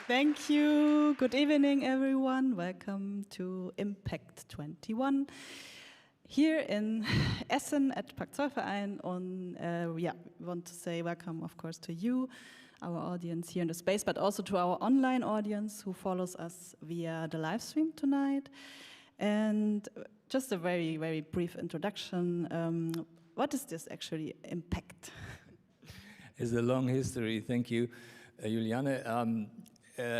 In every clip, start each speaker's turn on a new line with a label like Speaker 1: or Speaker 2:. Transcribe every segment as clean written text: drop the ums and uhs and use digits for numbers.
Speaker 1: Thank you. Good evening, everyone. Welcome to IMPACT21 here in Essen at Pact21. We want to say welcome, of course, to you, our audience here in the space, but also to our online audience who follows us via the live stream tonight. And just a very, very brief introduction. What is this actually, IMPACT?
Speaker 2: It's a long history. Thank you, Juliane.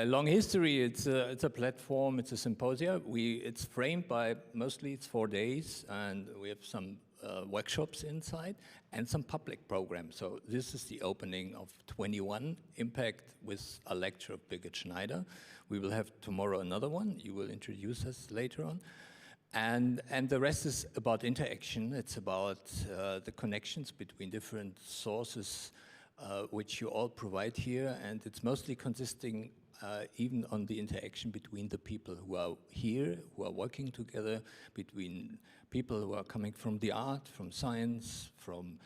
Speaker 2: Long history. It's a platform. It's a symposia. It's framed by mostly it's 4 days, and we have some workshops inside and some public programs. So this is the opening of 21 Impact with a lecture of Birgit Schneider. We will have tomorrow another one. You will introduce us later on. And the rest is about interaction. It's about the connections between different sources which you all provide here, and it's mostly consisting even on the interaction between the people who are here, who are working together, between people who are coming from the art, from science, from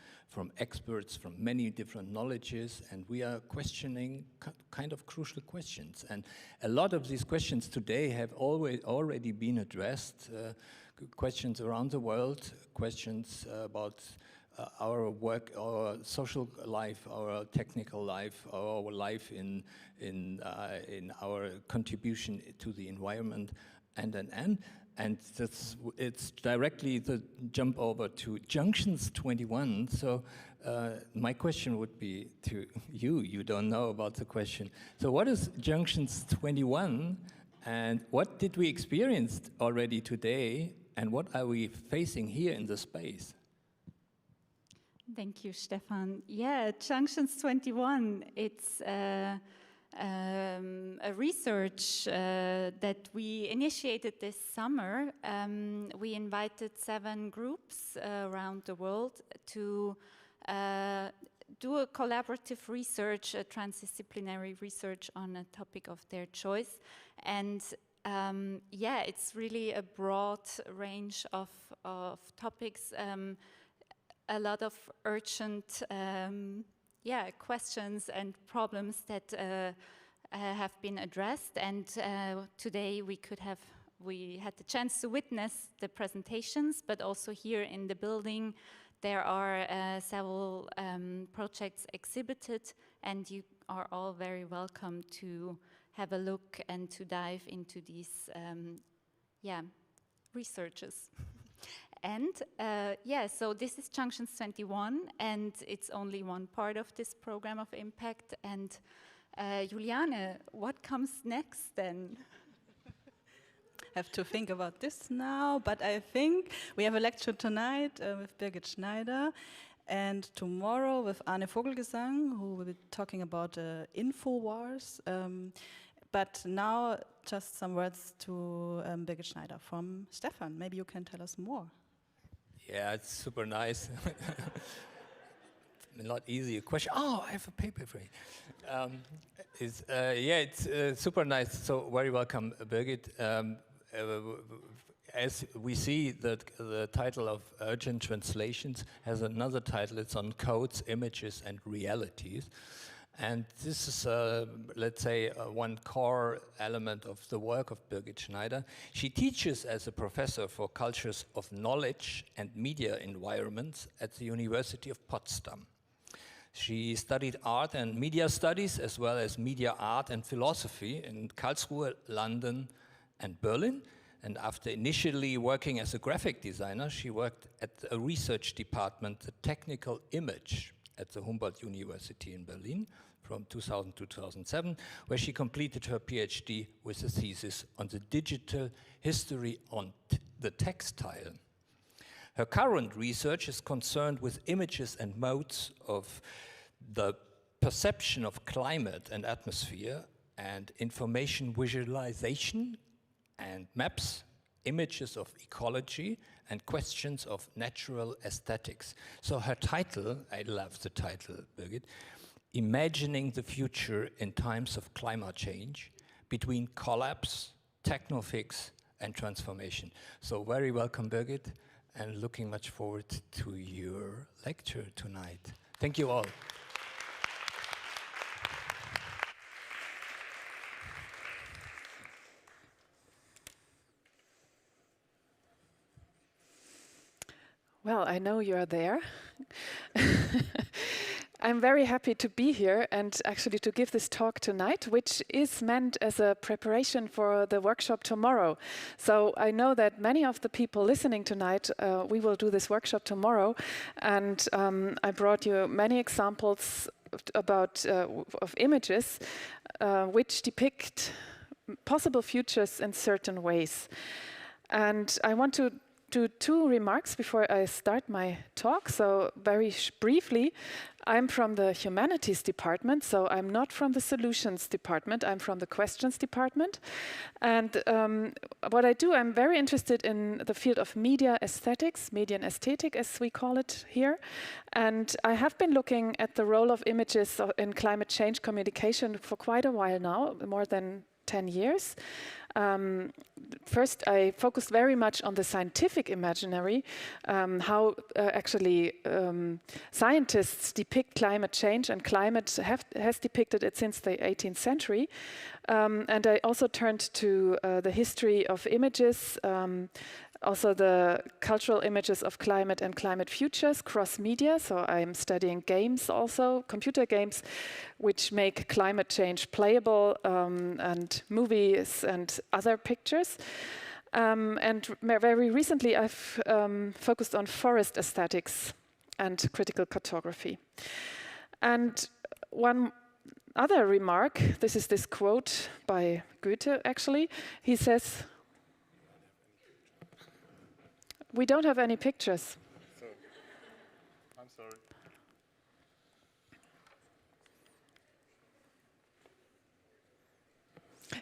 Speaker 2: experts, from many different knowledges, and we are questioning kind of crucial questions. And a lot of these questions today have already been addressed, questions around the world, questions about our work, our social life, our technical life, our life in our contribution to the environment, and it's directly the jump over to Junctions 21. So my question would be to you. You don't know about the question. So what is Junctions 21, and what did we experience already today, and what are we facing here in the space?
Speaker 3: Thank you, Stefan. Yeah, Junctions 21, it's a research that we initiated this summer. We invited 7 groups around the world to do a collaborative research, a transdisciplinary research on a topic of their choice. And yeah, it's really a broad range of topics. A lot of urgent questions and problems that have been addressed, and today we had the chance to witness the presentations, but also here in the building there are several projects exhibited, and you are all very welcome to have a look and to dive into these researches. And so this is Junctions 21, and it's only one part of this program of Impact. And Juliane, what comes next then?
Speaker 1: Have to think about this now, but I think we have a lecture tonight with Birgit Schneider, and tomorrow with Arne Vogelgesang, who will be talking about info wars. But now, just some words to Birgit Schneider from Stefan. Maybe you can tell us more.
Speaker 2: Yeah, it's super nice. not easy question. Oh, I have a paper for you. It's super nice. So very welcome, Birgit. As we see that the title of Urgent Translations has another title. It's on codes, images, and realities. And this is, let's say, one core element of the work of Birgit Schneider. She teaches as a professor for cultures of knowledge and media environments at the University of Potsdam. She studied art and media studies, as well as media art and philosophy in Karlsruhe, London, and Berlin. And after initially working as a graphic designer, she worked at a research department, the Technical Image, at the Humboldt University in Berlin from 2000 to 2007, where she completed her PhD with a thesis on the digital history on the textile. Her current research is concerned with images and modes of the perception of climate and atmosphere and information visualization and maps, images of ecology, and questions of natural aesthetics. So her title, I love the title, Birgit, Imagining the Future in Times of Climate Change, Between Collapse, Techno Fix, and Transformation. So very welcome, Birgit, and looking much forward to your lecture tonight. Thank you all.
Speaker 4: Well, I know you're there. I'm very happy to be here and actually to give this talk tonight, which is meant as a preparation for the workshop tomorrow. So I know that many of the people listening tonight, we will do this workshop tomorrow, and I brought you many examples of images which depict possible futures in certain ways. And I want to do two remarks before I start my talk. So very briefly, I'm from the humanities department, so I'm not from the solutions department, I'm from the questions department. And what I do, I'm very interested in the field of media aesthetics, median aesthetic as we call it here. And I have been looking at the role of images in climate change communication for quite a while now, more than 10 years. First, I focused very much on the scientific imaginary, how actually scientists depict climate change, and climate has depicted it since the 18th century. And I also turned to the history of images, also the cultural images of climate and climate futures cross-media. So I'm studying games also, computer games, which make climate change playable, and movies and other pictures. And very recently I've focused on forest aesthetics and critical cartography. And one other remark, this is this quote by Goethe actually, he says, "We don't have any pictures."
Speaker 5: I'm sorry.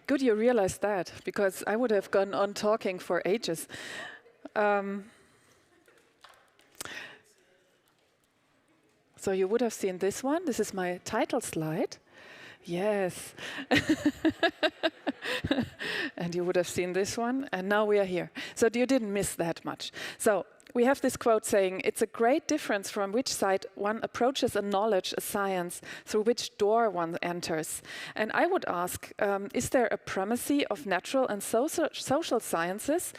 Speaker 4: Good you realized that, because I would have gone on talking for ages. So you would have seen this one. This is my title slide. Yes. And you would have seen this one, and now we are here. So you didn't miss that much. So we have this quote saying, "It's a great difference from which side one approaches a knowledge, a science, through which door one enters." And I would ask, is there a primacy of natural and social sciences?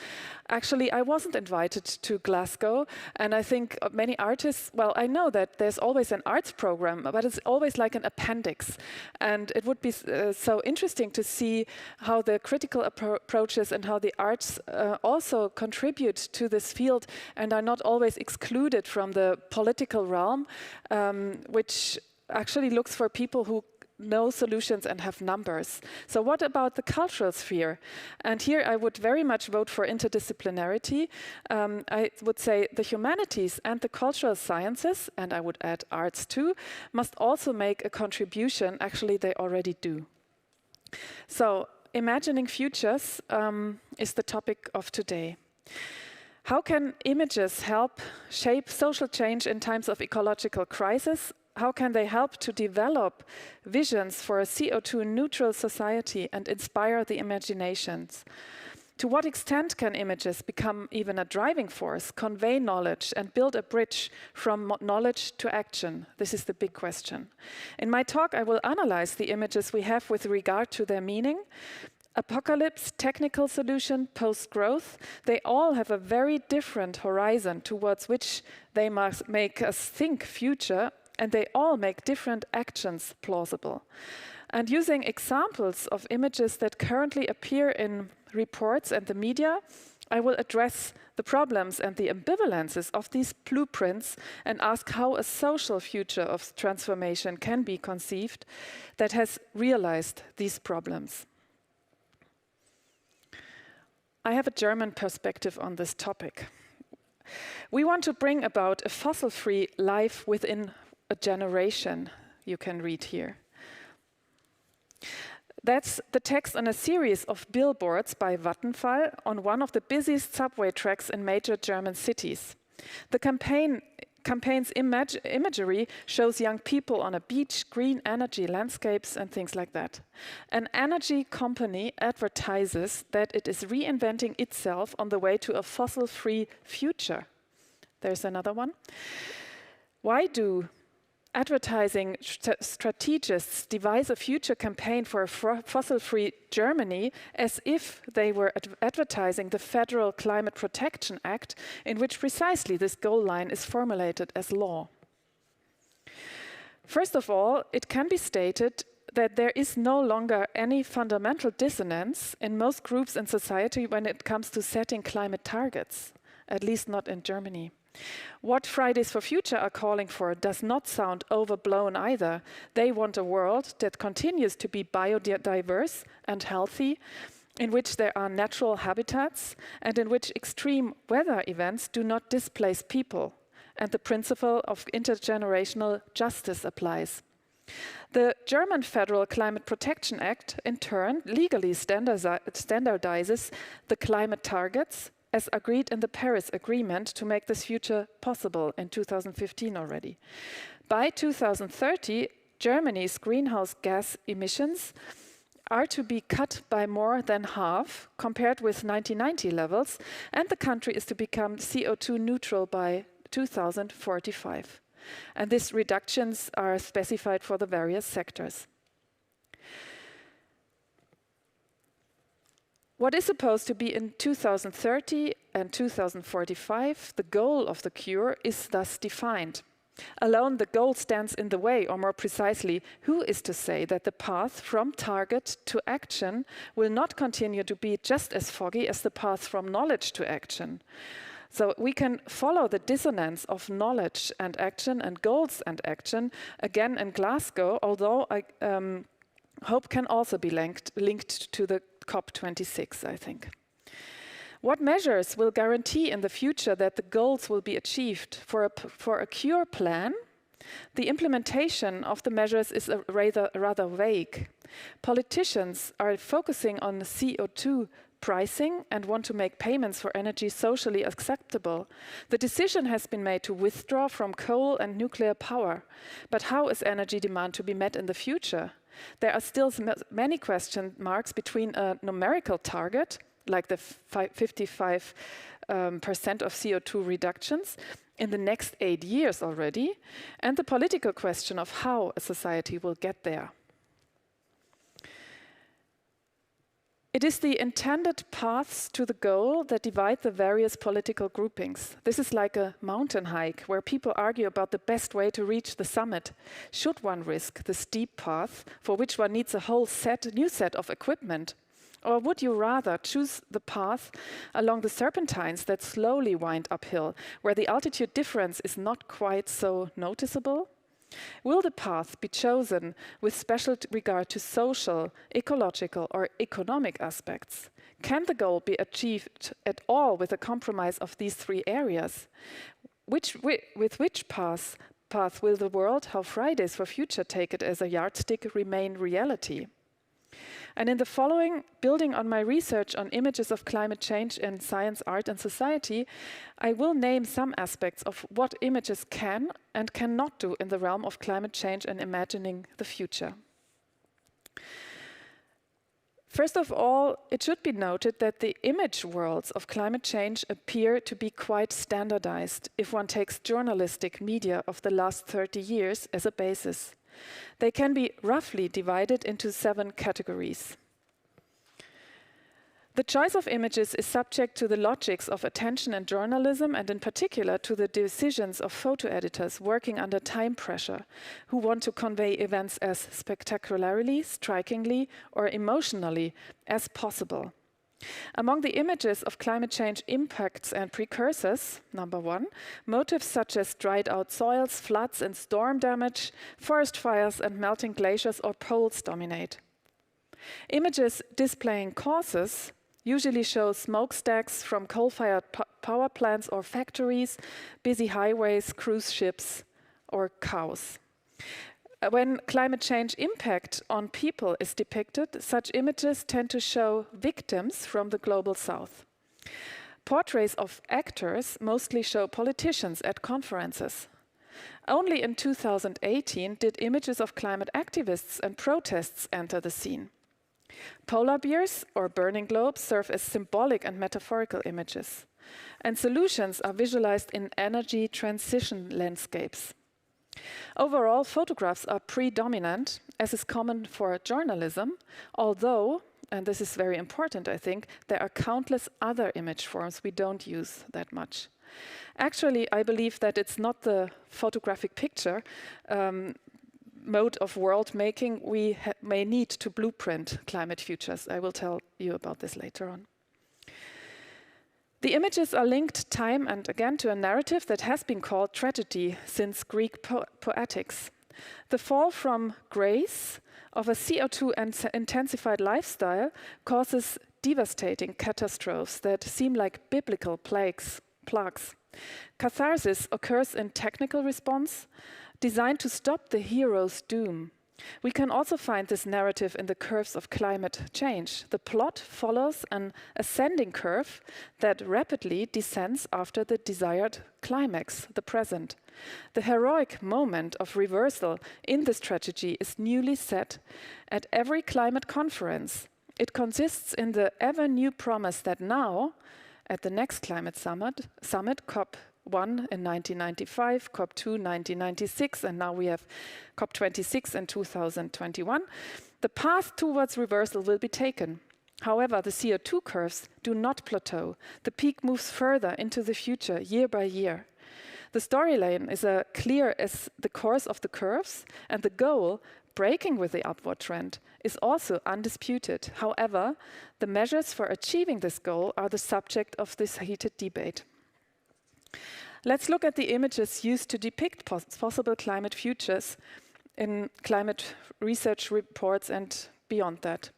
Speaker 4: Actually, I wasn't invited to Glasgow, and I think many artists, well, I know that there's always an arts program, but it's always like an appendix. And it would be so interesting to see how the critical approaches and how the arts also contribute to this field and are not always excluded from the political realm, which actually looks for people who know solutions and have numbers. So what about the cultural sphere? And here I would very much vote for interdisciplinarity. I would say the humanities and the cultural sciences, and I would add arts too, must also make a contribution. Actually, they already do. So imagining futures is the topic of today. How can images help shape social change in times of ecological crisis? how can they help to develop visions for a CO2 neutral society and inspire the imaginations? To what extent can images become even a driving force, convey knowledge, and build a bridge from knowledge to action? This is the big question. In my talk, I will analyze the images we have with regard to their meaning. Apocalypse, technical solution, post-growth, they all have a very different horizon towards which they must make us think future, and they all make different actions plausible. And using examples of images that currently appear in reports and the media, I will address the problems and the ambivalences of these blueprints and ask how a social future of transformation can be conceived that has realized these problems. I have a German perspective on this topic. We want to bring about a fossil-free life within a generation, you can read here. That's the text on a series of billboards by Vattenfall on one of the busiest subway tracks in major German cities. The campaign's imagery shows young people on a beach, green energy landscapes and things like that. An energy company advertises that it is reinventing itself on the way to a fossil-free future. There's another one. Why do advertising strategists devise a future campaign for a fossil-free Germany as if they were advertising the Federal Climate Protection Act, in which precisely this goal line is formulated as law? First of all, it can be stated that there is no longer any fundamental dissonance in most groups in society when it comes to setting climate targets, at least not in Germany. What Fridays for Future are calling for does not sound overblown either. They want a world that continues to be biodiverse and healthy, in which there are natural habitats, and in which extreme weather events do not displace people, and the principle of intergenerational justice applies. The German Federal Climate Protection Act, in turn, legally standardizes the climate targets as agreed in the Paris Agreement to make this future possible in 2015 already. By 2030, Germany's greenhouse gas emissions are to be cut by more than half compared with 1990 levels, and the country is to become CO2 neutral by 2045. And these reductions are specified for the various sectors. What is supposed to be in 2030 and 2045, the goal of the cure, is thus defined. Alone, the goal stands in the way, or more precisely, who is to say that the path from target to action will not continue to be just as foggy as the path from knowledge to action? So we can follow the dissonance of knowledge and action and goals and action again in Glasgow, although hope can also be linked to the COP26, I think. What measures will guarantee in the future that the goals will be achieved? For a cure plan, the implementation of the measures is rather vague. Politicians are focusing on CO2 pricing and want to make payments for energy socially acceptable. The decision has been made to withdraw from coal and nuclear power. But how is energy demand to be met in the future? There are still many question marks between a numerical target, like the 55% of CO2 reductions in the next 8 years already, and the political question of how a society will get there. It is the intended paths to the goal that divide the various political groupings. This is like a mountain hike where people argue about the best way to reach the summit. Should one risk the steep path for which one needs a whole new set of equipment? Or would you rather choose the path along the serpentines that slowly wind uphill, where the altitude difference is not quite so noticeable? Will the path be chosen with special regard to social, ecological, or economic aspects? Can the goal be achieved at all with a compromise of these three areas? With which path will the world, how Fridays for Future take it as a yardstick, remain reality? And in the following, building on my research on images of climate change in science, art, and society, I will name some aspects of what images can and cannot do in the realm of climate change and imagining the future. First of all, it should be noted that the image worlds of climate change appear to be quite standardized if one takes journalistic media of the last 30 years as a basis. They can be roughly divided into 7 categories. The choice of images is subject to the logics of attention and journalism, and in particular to the decisions of photo editors working under time pressure, who want to convey events as spectacularly, strikingly, or emotionally as possible. Among the images of climate change impacts and precursors, number 1, motifs such as dried out soils, floods and storm damage, forest fires and melting glaciers or poles dominate. Images displaying causes usually show smokestacks from coal-fired power plants or factories, busy highways, cruise ships, or cows. When climate change impact on people is depicted, such images tend to show victims from the global south. Portraits of actors mostly show politicians at conferences. Only in 2018 did images of climate activists and protests enter the scene. Polar bears or burning globes serve as symbolic and metaphorical images, and solutions are visualized in energy transition landscapes. Overall, photographs are predominant, as is common for journalism, although, and this is very important, I think, there are countless other image forms we don't use that much. Actually, I believe that it's not the photographic picture mode of world making we may need to blueprint climate futures. I will tell you about this later on. The images are linked time and again to a narrative that has been called tragedy since Greek poetics. The fall from grace of a CO2 intensified lifestyle causes devastating catastrophes that seem like biblical plagues. Catharsis occurs in technical response, designed to stop the hero's doom. We can also find this narrative in the curves of climate change. The plot follows an ascending curve that rapidly descends after the desired climax, the present. The heroic moment of reversal in this tragedy is newly set at every climate conference. It consists in the ever-new promise that now, at the next climate summit COP1 in 1995, COP2 1996, and now we have COP26 in 2021, the path towards reversal will be taken. However, the CO2 curves do not plateau. The peak moves further into the future, year by year. The storyline is as clear as the course of the curves, and the goal, breaking with the upward trend, is also undisputed. However, the measures for achieving this goal are the subject of this heated debate. Let's look at the images used to depict possible climate futures in climate research reports and beyond that.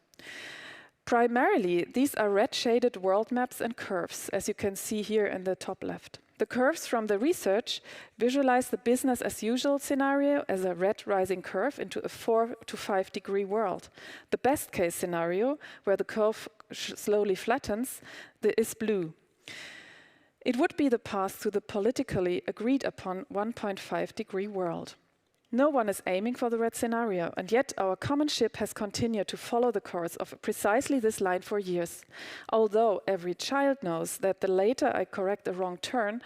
Speaker 4: Primarily, these are red-shaded world maps and curves, as you can see here in the top left. The curves from the research visualize the business-as-usual scenario as a red rising curve into a 4 to 5 degree world. The best-case scenario, where the curve slowly flattens, is blue. It would be the path to the politically agreed upon 1.5 degree world. No one is aiming for the red scenario, and yet our common ship has continued to follow the course of precisely this line for years. Although every child knows that the later I correct a wrong turn,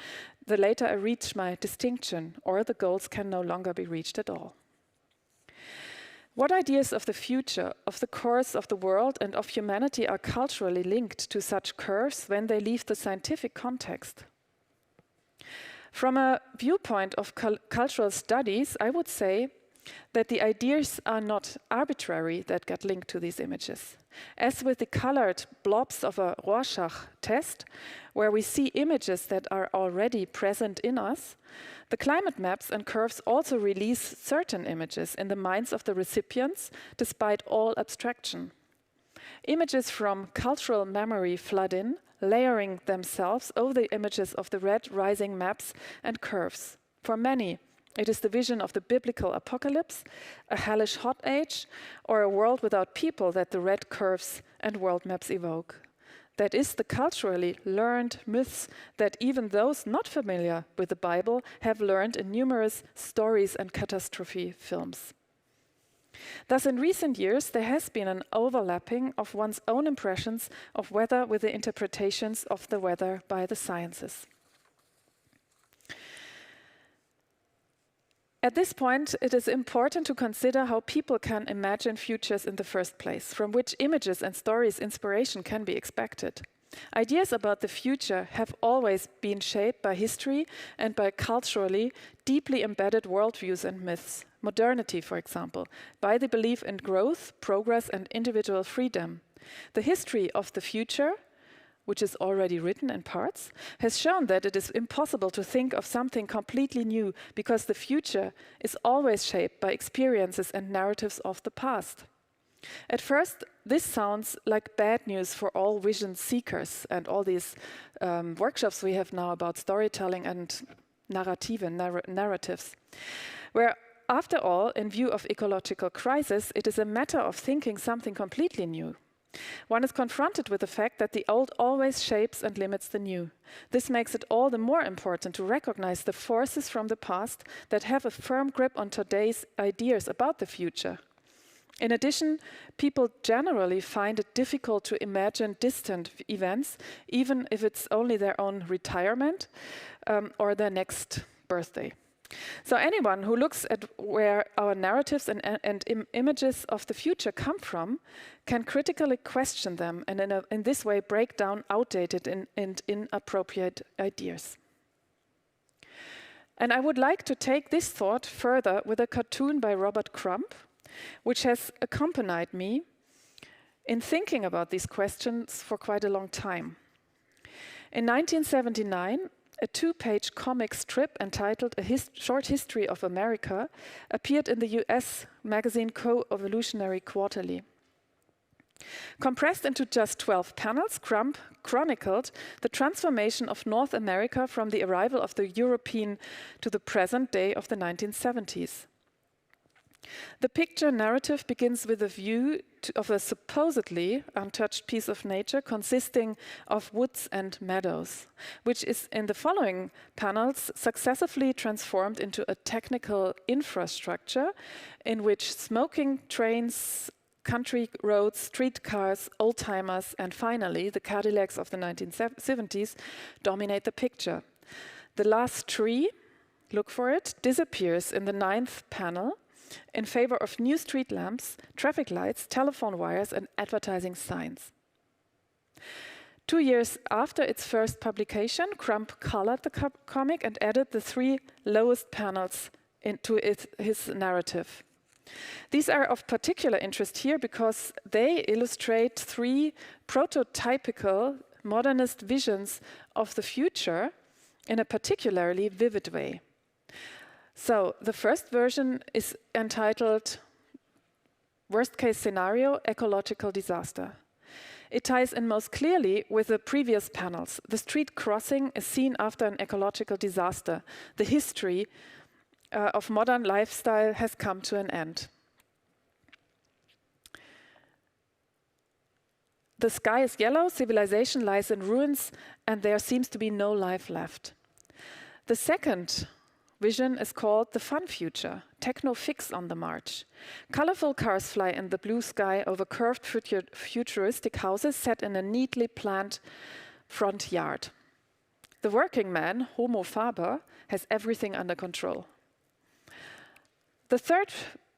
Speaker 4: the later I reach my distinction, or the goals can no longer be reached at all. What ideas of the future, of the course of the world and of humanity are culturally linked to such curves when they leave the scientific context? From a viewpoint of cultural studies, I would say that the ideas are not arbitrary that get linked to these images. As with the colored blobs of a Rorschach test, where we see images that are already present in us, the climate maps and curves also release certain images in the minds of the recipients, despite all abstraction. Images from cultural memory flood in, layering themselves over the images of the red rising maps and curves. For many, It is the vision of the biblical apocalypse, a hellish hot age, or a world without people that the red curves and world maps evoke. That is the culturally learned myths that even those not familiar with the Bible have learned in numerous stories and catastrophe films. Thus, in recent years, there has been an overlapping of one's own impressions of weather with the interpretations of the weather by the sciences. At this point, it is important to consider how people can imagine futures in the first place, from which images and stories inspiration can be expected. Ideas about the future have always been shaped by history and by culturally deeply embedded worldviews and myths. Modernity, for example, by the belief in growth, progress, and individual freedom. The history of the future, which is already written in parts, has shown that it is impossible to think of something completely new because the future is always shaped by experiences and narratives of the past. At first, this sounds like bad news for all vision seekers and all these workshops we have now about storytelling and narratives, where after all, in view of ecological crisis, it is a matter of thinking something completely new. One is confronted with the fact that the old always shapes and limits the new. This makes it all the more important to recognize the forces from the past that have a firm grip on today's ideas about the future. In addition, people generally find it difficult to imagine distant events, even if it's only their own retirement or their next birthday. So anyone who looks at where our narratives and images of the future come from can critically question them and in this way break down outdated and inappropriate ideas. And I would like to take this thought further with a cartoon by Robert Crumb, which has accompanied me in thinking about these questions for quite a long time. In 1979, a 2-page comic strip entitled A Short History of America appeared in the US magazine Co-Evolutionary Quarterly. Compressed into just 12 panels, Crumb chronicled the transformation of North America from the arrival of the European to the present day of the 1970s. The picture narrative begins with a view of a supposedly untouched piece of nature consisting of woods and meadows, which is in the following panels successively transformed into a technical infrastructure in which smoking trains, country roads, streetcars, old-timers, and finally the Cadillacs of the 1970s dominate the picture. The last tree, look for it, disappears in the 9th panel in favor of new street lamps, traffic lights, telephone wires, and advertising signs. 2 years after its first publication, Crumb colored the comic and added the 3 lowest panels into his narrative. These are of particular interest here because they illustrate 3 prototypical modernist visions of the future in a particularly vivid way. So the first version is entitled Worst Case Scenario, Ecological Disaster. It ties in most clearly with the previous panels. The street crossing is seen after an ecological disaster. The history of modern lifestyle has come to an end. The sky is yellow, civilization lies in ruins, and there seems to be no life left. The second vision is called the Fun Future Techno Fix on the march. Colorful cars fly in the blue sky over curved futuristic houses set in a neatly planned front yard. The working man, Homo faber, has everything under control. The third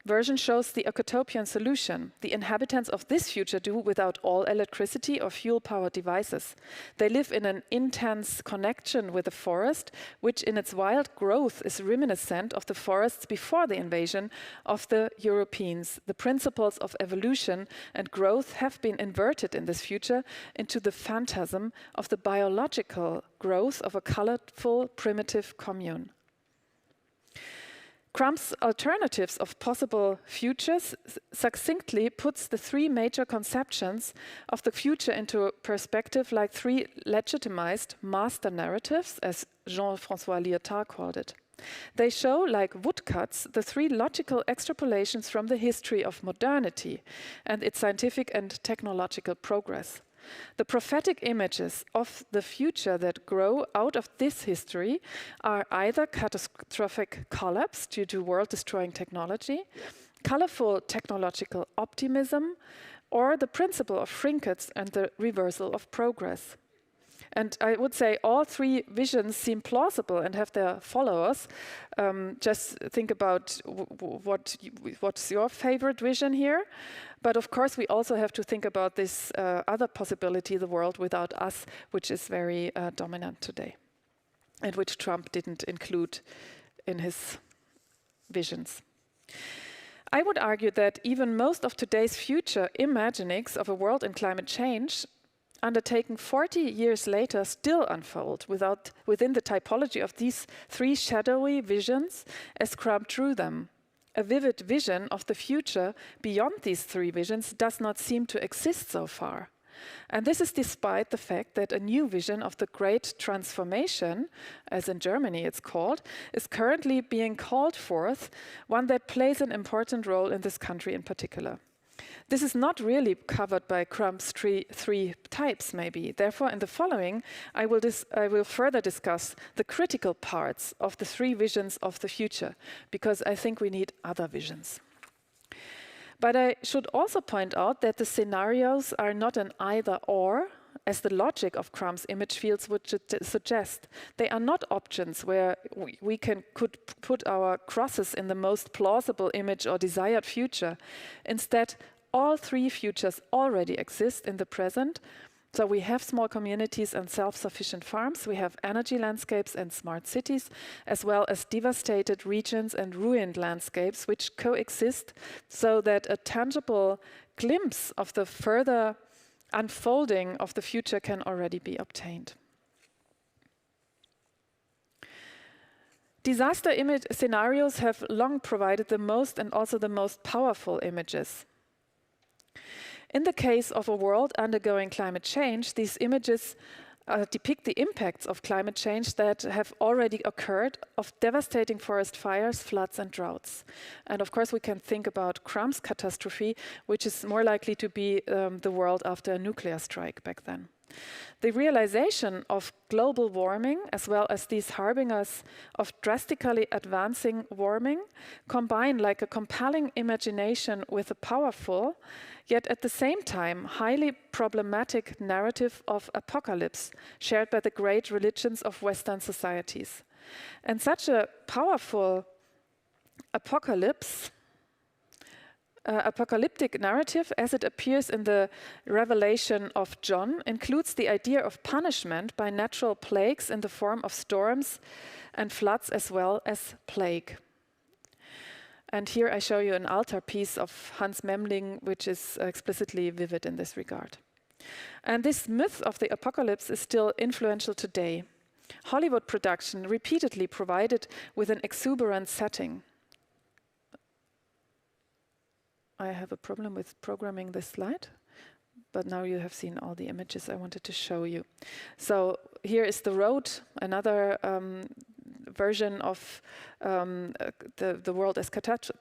Speaker 4: version shows the Ecotopian solution. The inhabitants of this future do without all electricity or fuel-powered devices. They live in an intense connection with the forest, which in its wild growth is reminiscent of the forests before the invasion of the Europeans. The principles of evolution and growth have been inverted in this future into the phantasm of the biological growth of a colorful, primitive commune. Crumb's alternatives of possible futures succinctly puts the 3 major conceptions of the future into perspective like 3 legitimized master narratives, as Jean-François Lyotard called it. They show, like woodcuts, the three logical extrapolations from the history of modernity and its scientific and technological progress. The prophetic images of the future that grow out of this history are either catastrophic collapse due to world-destroying technology, colorful technological optimism, or the principle of shrinkage and the reversal of progress. And I would say all three visions seem plausible and have their followers. Just think about what's your favorite vision here. But of course, we also have to think about this other possibility, the world without us, which is very dominant today, and which Trump didn't include in his visions. I would argue that even most of today's future imaginings of a world in climate change undertaken 40 years later still unfold within the typology of these three shadowy visions as Crumb drew them. A vivid vision of the future beyond these three visions does not seem to exist so far. And this is despite the fact that a new vision of the Great Transformation, as in Germany it's called, is currently being called forth, one that plays an important role in this country in particular. This is not really covered by Crumb's three types, maybe. Therefore, in the following, I will further discuss the critical parts of the three visions of the future, because I think we need other visions. But I should also point out that the scenarios are not an either-or, as the logic of Crumb's image fields would suggest. They are not options where we could put our crosses in the most plausible image or desired future. Instead, all three futures already exist in the present. So we have small communities and self-sufficient farms, we have energy landscapes and smart cities, as well as devastated regions and ruined landscapes which coexist, so that a tangible glimpse of the further unfolding of the future can already be obtained. Disaster image scenarios have long provided the most and also the most powerful images. In the case of a world undergoing climate change, these images depict the impacts of climate change that have already occurred, of devastating forest fires, floods and droughts. And of course we can think about Crumb's catastrophe, which is more likely to be the world after a nuclear strike back then. The realization of global warming, as well as these harbingers of drastically advancing warming, combine like a compelling imagination with a powerful, yet at the same time highly problematic narrative of apocalypse shared by the great religions of Western societies. And such a powerful apocalyptic narrative, as it appears in the Revelation of John, includes the idea of punishment by natural plagues in the form of storms and floods, as well as plague. And here I show you an altarpiece of Hans Memling, which is explicitly vivid in this regard. And this myth of the apocalypse is still influential today. Hollywood production repeatedly provided with an exuberant setting. I have a problem with programming this slide, but now you have seen all the images I wanted to show you. So here is The Road, another version of the world as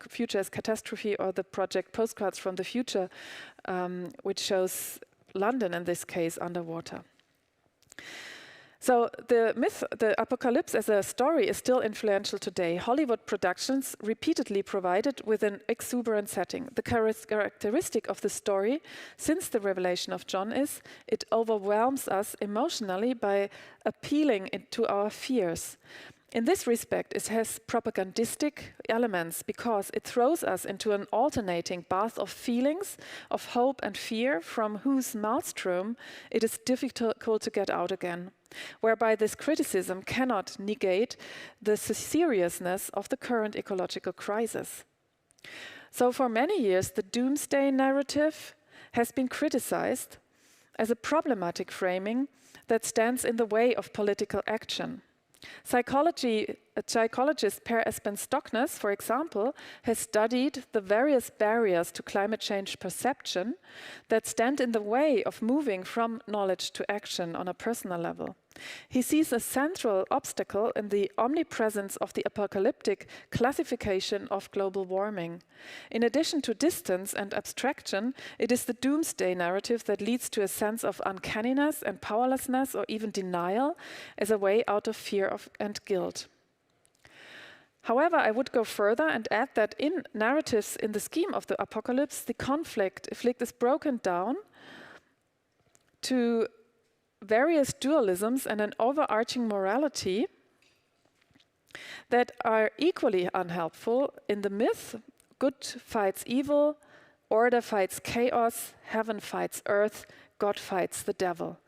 Speaker 4: future as catastrophe, or the project Postcards from the Future, which shows London in this case underwater. So the myth, the apocalypse as a story, is still influential today. Hollywood productions repeatedly provided with an exuberant setting. The characteristic of the story since the Revelation of John is it overwhelms us emotionally by appealing to our fears. In this respect, it has propagandistic elements because it throws us into an alternating bath of feelings, of hope and fear, from whose maelstrom it is difficult to get out again, whereby this criticism cannot negate the seriousness of the current ecological crisis. So for many years, the doomsday narrative has been criticized as a problematic framing that stands in the way of political action. Psychology psychologist Per Espen Stoknes, for example, has studied the various barriers to climate change perception that stand in the way of moving from knowledge to action on a personal level. He sees a central obstacle in the omnipresence of the apocalyptic classification of global warming. In addition to distance and abstraction, it is the doomsday narrative that leads to a sense of uncanniness and powerlessness, or even denial, as a way out of fear and guilt. However, I would go further and add that in narratives in the scheme of the apocalypse, the conflict is broken down to various dualisms and an overarching morality that are equally unhelpful. In the myth, good fights evil, order fights chaos, heaven fights earth, God fights the devil.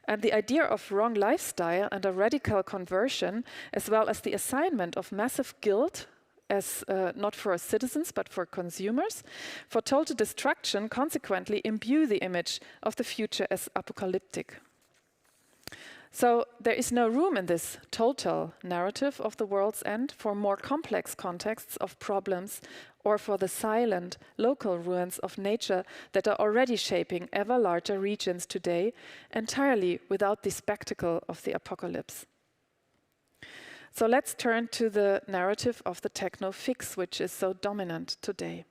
Speaker 4: And the idea of wrong lifestyle and a radical conversion, as well as the assignment of massive guilt, as not for citizens but for consumers, for total destruction, consequently imbue the image of the future as apocalyptic. So there is no room in this total narrative of the world's end for more complex contexts of problems, or for the silent local ruins of nature that are already shaping ever larger regions today, entirely without the spectacle of the apocalypse. So let's turn to the narrative of the techno fix, which is so dominant today.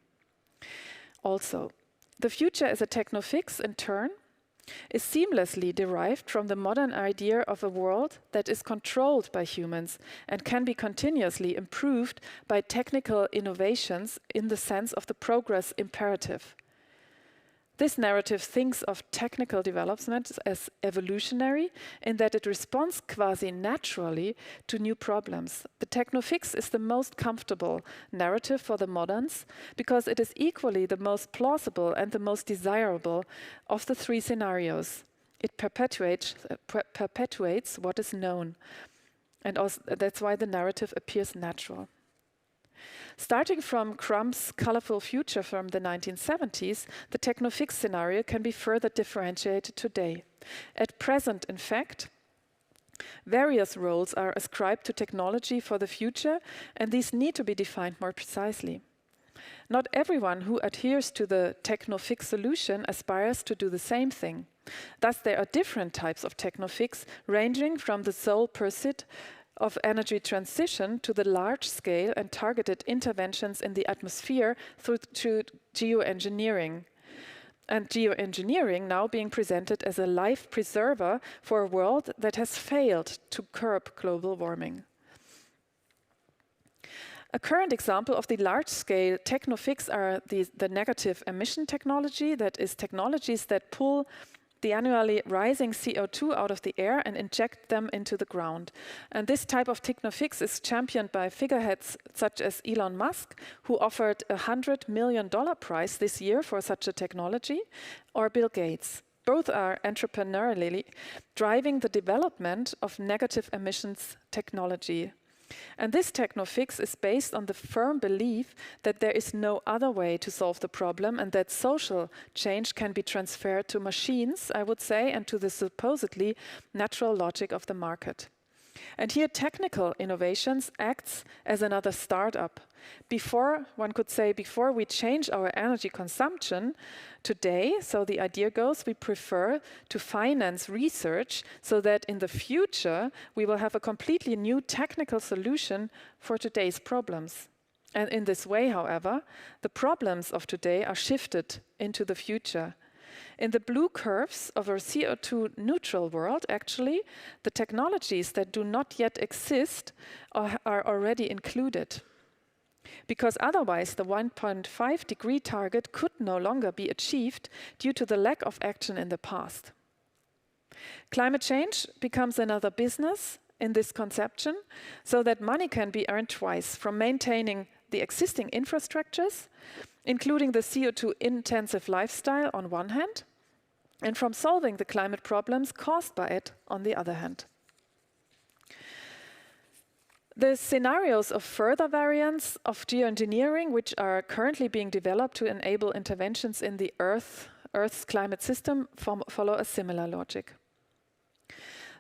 Speaker 4: Also, the future as a techno fix, in turn, is seamlessly derived from the modern idea of a world that is controlled by humans and can be continuously improved by technical innovations in the sense of the progress imperative. This narrative thinks of technical development as evolutionary in that it responds quasi-naturally to new problems. The techno-fix is the most comfortable narrative for the moderns because it is equally the most plausible and the most desirable of the three scenarios. It perpetuates what is known, and also that's why the narrative appears natural. Starting from Crumb's colorful future from the 1970s, the techno-fix scenario can be further differentiated today. At present, in fact, various roles are ascribed to technology for the future, and these need to be defined more precisely. Not everyone who adheres to the techno-fix solution aspires to do the same thing. Thus, there are different types of techno-fix, ranging from the sole pursuit of energy transition to the large-scale and targeted interventions in the atmosphere through to geoengineering. And geoengineering now being presented as a life preserver for a world that has failed to curb global warming. A current example of the large-scale techno-fix are the negative emission technology, that is technologies that pull the annually rising CO2 out of the air and inject them into the ground. And this type of techno-fix is championed by figureheads such as Elon Musk, who offered a $100 million prize this year for such a technology, or Bill Gates. Both are entrepreneurially driving the development of negative emissions technology. And this techno-fix is based on the firm belief that there is no other way to solve the problem and that social change can be transferred to machines, I would say, and to the supposedly natural logic of the market. And here technical innovations acts as another startup. Before we change our energy consumption today, so the idea goes, we prefer to finance research so that in the future we will have a completely new technical solution for today's problems. And in this way, however, the problems of today are shifted into the future. In the blue curves of our CO2 neutral world, actually, the technologies that do not yet exist are already included. Because otherwise the 1.5 degree target could no longer be achieved due to the lack of action in the past. Climate change becomes another business in this conception, so that money can be earned twice, from maintaining the existing infrastructures, including the CO2-intensive lifestyle on one hand, and from solving the climate problems caused by it on the other hand. The scenarios of further variants of geoengineering, which are currently being developed to enable interventions in the Earth's climate system, follow a similar logic.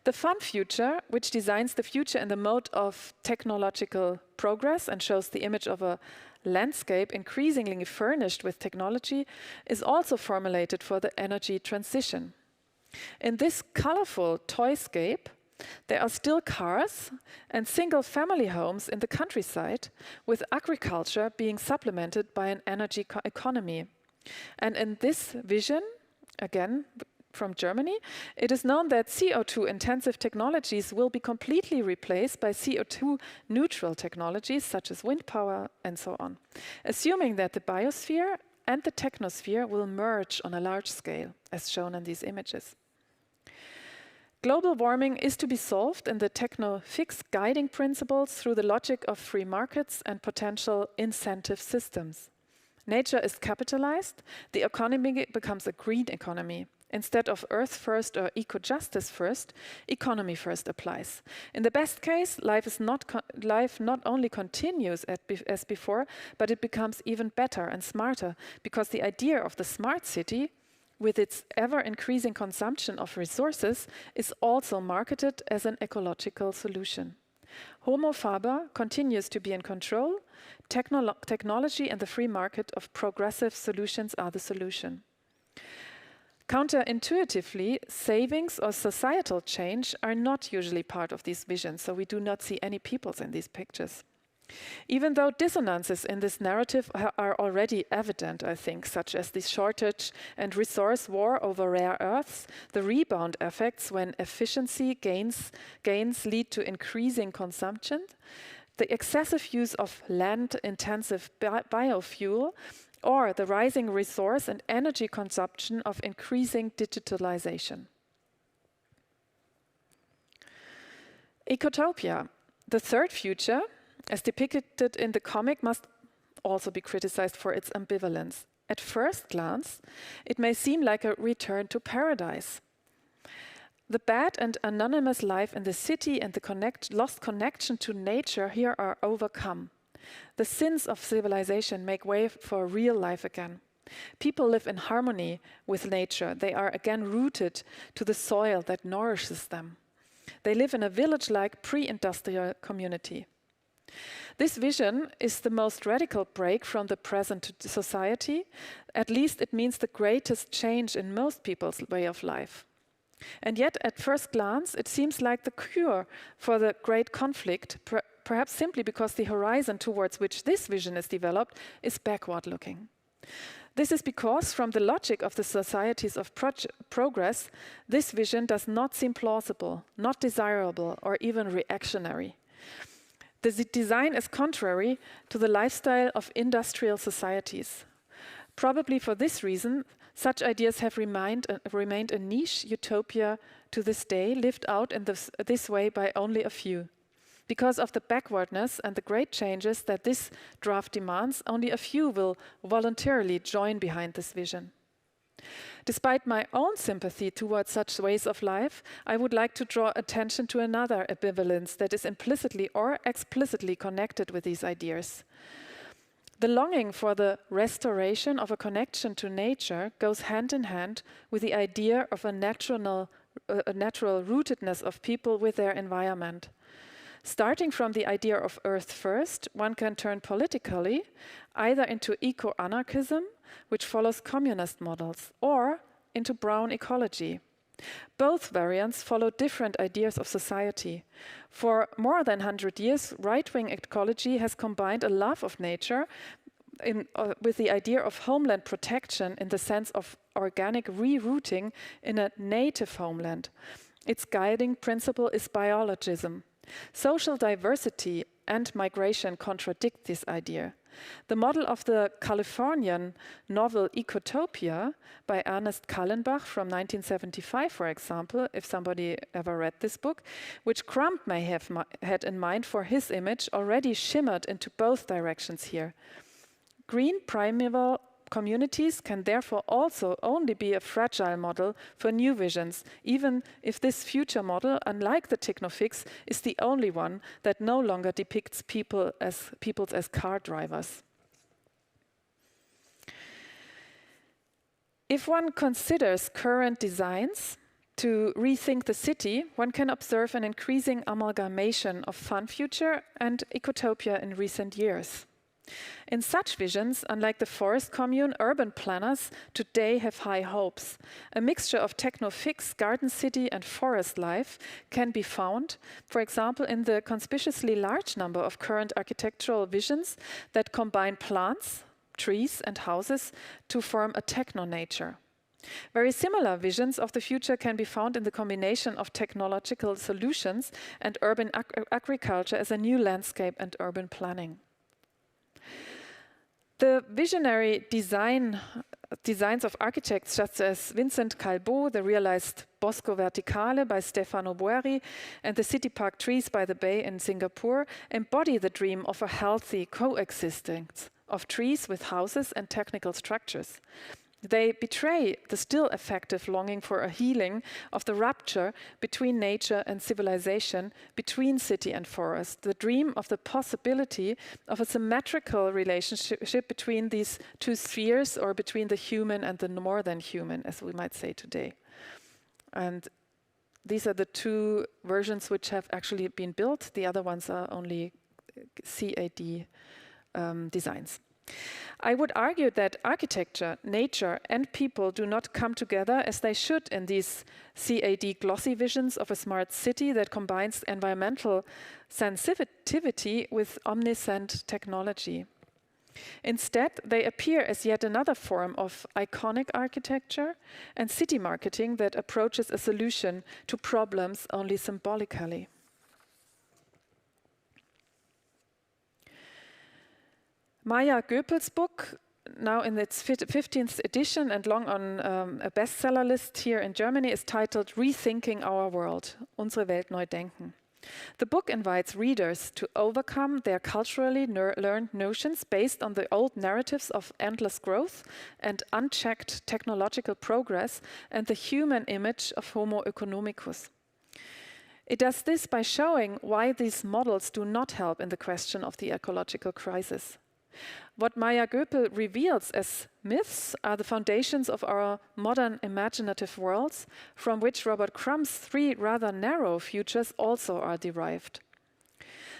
Speaker 4: The Fun Future, which designs the future in the mode of technological progress and shows the image of a landscape increasingly furnished with technology, is also formulated for the energy transition. In this colorful toyscape, there are still cars and single-family homes in the countryside, with agriculture being supplemented by an energy economy. And in this vision, again from Germany, it is known that CO2-intensive technologies will be completely replaced by CO2-neutral technologies such as wind power and so on, assuming that the biosphere and the technosphere will merge on a large scale, as shown in these images. Global warming is to be solved in the Techno Fix guiding principles through the logic of free markets and potential incentive systems. Nature is capitalized, the economy becomes a green economy. Instead of Earth first or eco-justice first, economy first applies. In the best case, life not only continues as before, but it becomes even better and smarter, because the idea of the smart city, with its ever-increasing consumption of resources, is also marketed as an ecological solution. Homo faber continues to be in control. Technology and the free market of progressive solutions are the solution. Counterintuitively, savings or societal change are not usually part of these visions, so we do not see any peoples in these pictures. Even though dissonances in this narrative are already evident, I think, such as the shortage and resource war over rare earths, the rebound effects when efficiency gains lead to increasing consumption, the excessive use of land-intensive biofuel, or the rising resource and energy consumption of increasing digitalization. Ecotopia, the third future, as depicted in the comic, must also be criticized for its ambivalence. At first glance, it may seem like a return to paradise. The bad and anonymous life in the city and the lost connection to nature here are overcome. The sins of civilization make way for real life again. People live in harmony with nature. They are again rooted to the soil that nourishes them. They live in a village-like pre-industrial community. This vision is the most radical break from the present society. At least it means the greatest change in most people's way of life. And yet, at first glance, it seems like the cure for the great conflict, perhaps simply because the horizon towards which this vision is developed is backward-looking. This is because, from the logic of the societies of progress, this vision does not seem plausible, not desirable, or even reactionary. The design is contrary to the lifestyle of industrial societies. Probably for this reason, such ideas have remained a niche utopia to this day, lived out in this way by only a few. Because of the backwardness and the great changes that this draft demands, only a few will voluntarily join behind this vision. Despite my own sympathy towards such ways of life, I would like to draw attention to another ambivalence that is implicitly or explicitly connected with these ideas. The longing for the restoration of a connection to nature goes hand in hand with the idea of a natural rootedness of people with their environment. Starting from the idea of Earth first, one can turn politically either into eco-anarchism, which follows communist models, or into brown ecology. Both variants follow different ideas of society. For more than 100 years, right-wing ecology has combined a love of nature with the idea of homeland protection in the sense of organic rerouting in a native homeland. Its guiding principle is biologism. Social diversity and migration contradict this idea. The model of the Californian novel Ecotopia by Ernest Callenbach from 1975, for example, if somebody ever read this book, which Crump may have had in mind for his image, already shimmered into both directions here. Green primeval communities can therefore also only be a fragile model for new visions, even if this future model, unlike the Technofix, is the only one that no longer depicts peoples as car drivers. If one considers current designs, to rethink the city, one can observe an increasing amalgamation of Fun Future and Ecotopia in recent years. In such visions, unlike the forest commune, urban planners today have high hopes. A mixture of techno fix, garden city and forest life can be found, for example, in the conspicuously large number of current architectural visions that combine plants, trees and houses to form a techno-nature. Very similar visions of the future can be found in the combination of technological solutions and urban agriculture as a new landscape and urban planning. The visionary designs of architects such as Vincent Calbeau, the realized Bosco Verticale by Stefano Boeri, and the city park trees by the bay in Singapore embody the dream of a healthy coexistence of trees with houses and technical structures. They betray the still effective longing for a healing of the rupture between nature and civilization, between city and forest, the dream of the possibility of a symmetrical relationship between these two spheres, or between the human and the more than human, as we might say today. And these are the two versions which have actually been built. The other ones are only CAD designs. I would argue that architecture, nature and people do not come together as they should in these CAD glossy visions of a smart city that combines environmental sensitivity with omniscient technology. Instead, they appear as yet another form of iconic architecture and city marketing that approaches a solution to problems only symbolically. Maya Goepel's book, now in its 15th edition and long on a bestseller list here in Germany, is titled Rethinking Our World, Unsere Welt neu denken. The book invites readers to overcome their culturally learned notions based on the old narratives of endless growth and unchecked technological progress and the human image of Homo economicus. It does this by showing why these models do not help in the question of the ecological crisis. What Maya Goepel reveals as myths are the foundations of our modern imaginative worlds, from which Robert Crumb's 3 rather narrow futures also are derived.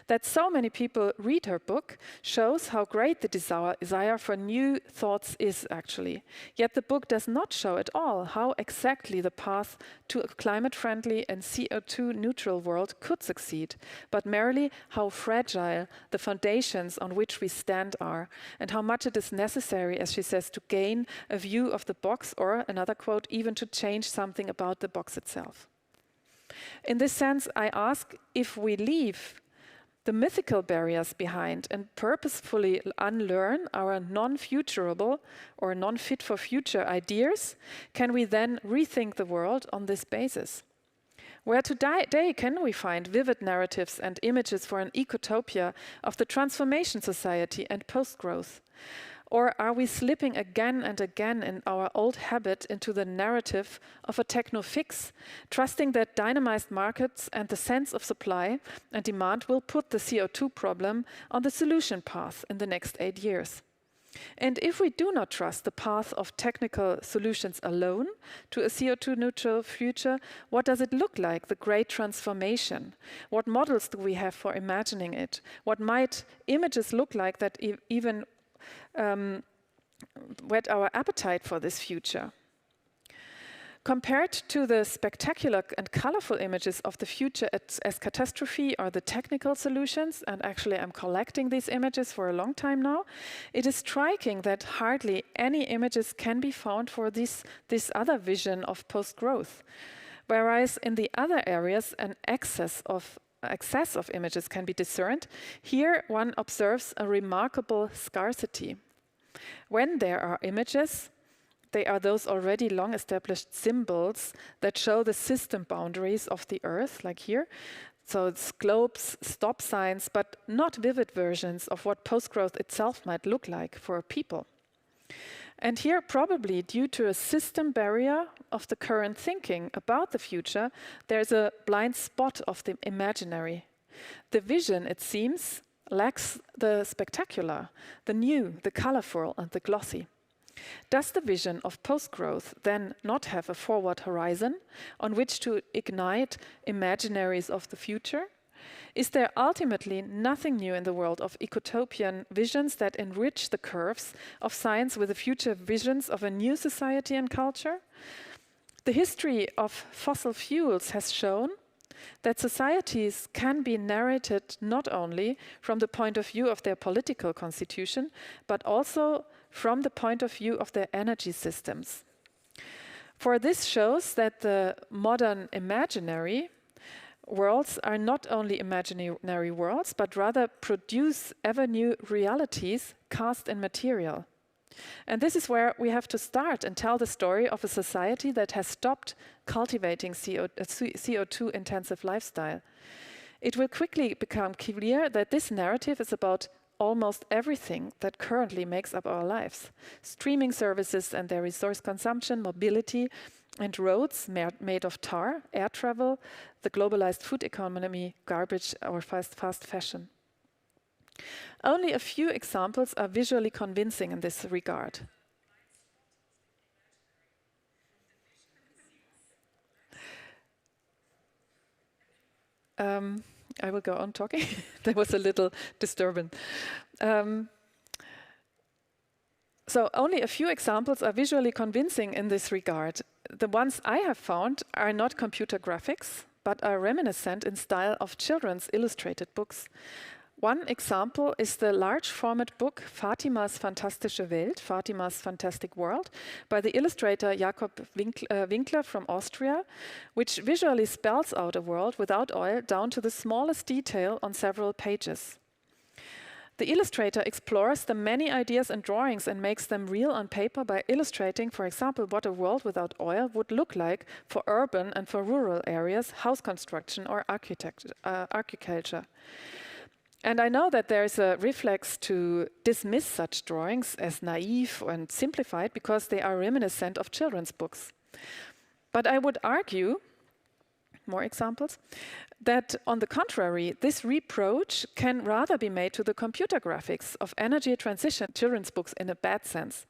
Speaker 4: That so many people read her book shows how great the desire for new thoughts is actually. Yet the book does not show at all how exactly the path to a climate-friendly and CO2-neutral world could succeed, but merely how fragile the foundations on which we stand are, and how much it is necessary, as she says, to gain a view of the box, or, another quote, even to change something about the box itself. In this sense, I ask if we leave the mythical barriers behind and purposefully unlearn our non-futurable or non-fit for future ideas, can we then rethink the world on this basis? Where today can we find vivid narratives and images for an ecotopia of the transformation society and post-growth? Or are we slipping again and again in our old habit into the narrative of a techno fix, trusting that dynamized markets and the sense of supply and demand will put the CO2 problem on the solution path in the next 8 years? And if we do not trust the path of technical solutions alone to a CO2 neutral future, what does it look like, the great transformation? What models do we have for imagining it? What might images look like that even whet our appetite for this future? Compared to the spectacular and colorful images of the future as catastrophe or the technical solutions, and actually I'm collecting these images for a long time now, it is striking that hardly any images can be found for this other vision of post-growth. Whereas in the other areas, an excess of images can be discerned, here one observes a remarkable scarcity. When there are images, they are those already long established symbols that show the system boundaries of the Earth, like here. So it's globes, stop signs, but not vivid versions of what post-growth itself might look like for people. And here, probably due to a system barrier of the current thinking about the future, there's a blind spot of the imaginary. The vision, it seems, lacks the spectacular, the new, the colorful, and the glossy. Does the vision of post-growth then not have a forward horizon on which to ignite imaginaries of the future? Is there ultimately nothing new in the world of ecotopian visions that enrich the curves of science with the future visions of a new society and culture? The history of fossil fuels has shown that societies can be narrated not only from the point of view of their political constitution, but also from the point of view of their energy systems. For this shows that the modern imaginary worlds are not only imaginary worlds, but rather produce ever new realities cast in material. And this is where we have to start and tell the story of a society that has stopped cultivating CO2-intensive lifestyle. It will quickly become clear that this narrative is about almost everything that currently makes up our lives. Streaming services and their resource consumption, mobility, and roads made of tar, air travel, the globalized food economy, garbage, or fast fashion. Only a few examples are visually convincing in this regard. I will go on talking. There was a little disturbance. So only a few examples are visually convincing in this regard. The ones I have found are not computer graphics, but are reminiscent in style of children's illustrated books. One example is the large format book Fatimas Fantastische Welt, Fatima's Fantastic World, by the illustrator Jakob Winkler from Austria, which visually spells out a world without oil down to the smallest detail on several pages. The illustrator explores the many ideas and drawings and makes them real on paper by illustrating, for example, what a world without oil would look like for urban and for rural areas, house construction or agriculture. And I know that there is a reflex to dismiss such drawings as naive and simplified because they are reminiscent of children's books. But I would argue, more examples, that on the contrary, this reproach can rather be made to the computer graphics of energy transition children's books in a bad sense.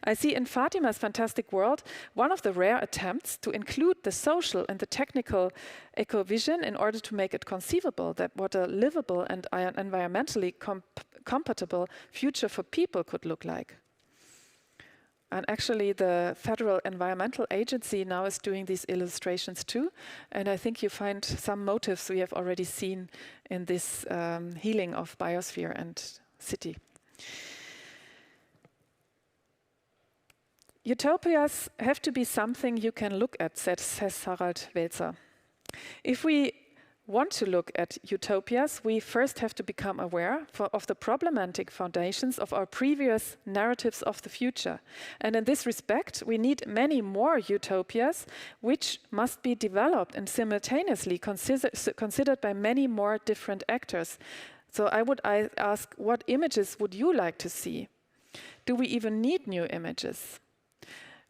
Speaker 4: I see in Fatima's Fantastic World one of the rare attempts to include the social and the technical eco-vision in order to make it conceivable that what a livable and environmentally compatible future for people could look like. And actually, the Federal Environmental Agency now is doing these illustrations too. And I think you find some motives we have already seen in this healing of biosphere and city. Utopias have to be something you can look at, says Harald Welzer. If we want to look at utopias, we first have to become aware of the problematic foundations of our previous narratives of the future. And in this respect, we need many more utopias, which must be developed and simultaneously considered by many more different actors. So I would ask, what images would you like to see? Do we even need new images?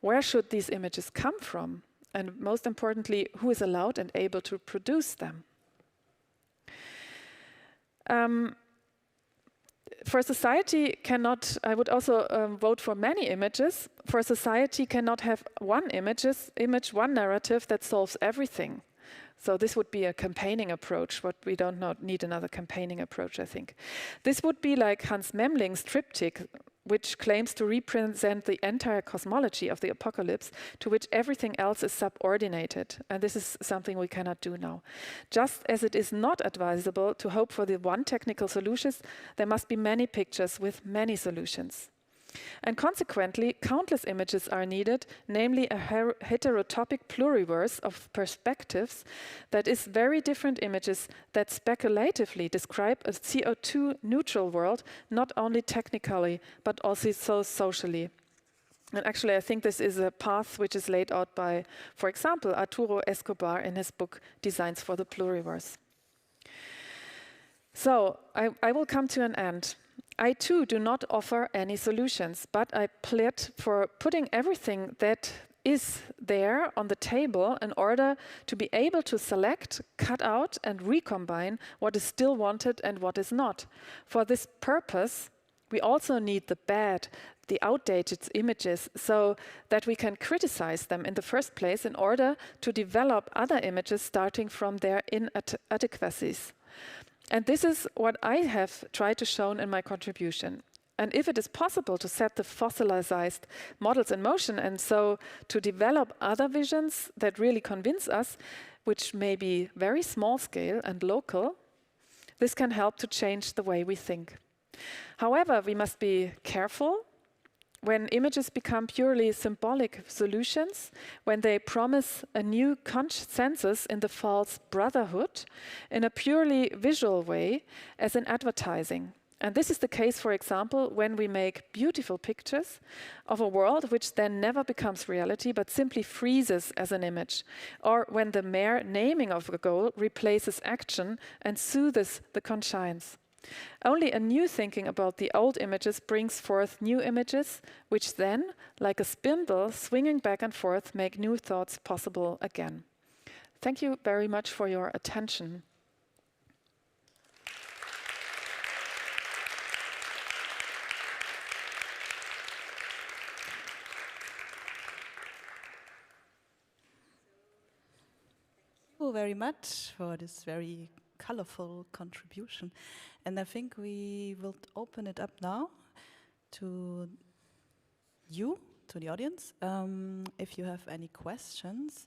Speaker 4: Where should these images come from? And most importantly, who is allowed and able to produce them? For society cannot, I would also vote for many images. For society cannot have one one narrative that solves everything. So this would be a campaigning approach, but we don't need another campaigning approach, I think. This would be like Hans Memling's triptych, which claims to represent the entire cosmology of the apocalypse, to which everything else is subordinated. And this is something we cannot do now. Just as it is not advisable to hope for the one technical solution, there must be many pictures with many solutions. And consequently, countless images are needed, namely a heterotopic pluriverse of perspectives that is very different images that speculatively describe a CO2-neutral world, not only technically, but also so socially. And actually, I think this is a path which is laid out by, for example, Arturo Escobar in his book, Designs for the Pluriverse. So, I will come to an end. I too do not offer any solutions, but I plead for putting everything that is there on the table in order to be able to select, cut out, and recombine what is still wanted and what is not. For this purpose, we also need the bad, the outdated images, so that we can criticize them in the first place in order to develop other images starting from their inadequacies. And this is what I have tried to show in my contribution. And if it is possible to set the fossilized models in motion and so to develop other visions that really convince us, which may be very small scale and local, this can help to change the way we think. However, we must be careful when images become purely symbolic solutions, when they promise a new consensus in the false brotherhood in a purely visual way, as in advertising. And this is the case, for example, when we make beautiful pictures of a world which then never becomes reality but simply freezes as an image, or when the mere naming of a goal replaces action and soothes the conscience. Only a new thinking about the old images brings forth new images, which then, like a spindle swinging back and forth, make new thoughts possible again. Thank you very much for your attention.
Speaker 1: Thank you very much for this very colorful contribution. And I think we will open it up now to you, to the audience, if you have any questions.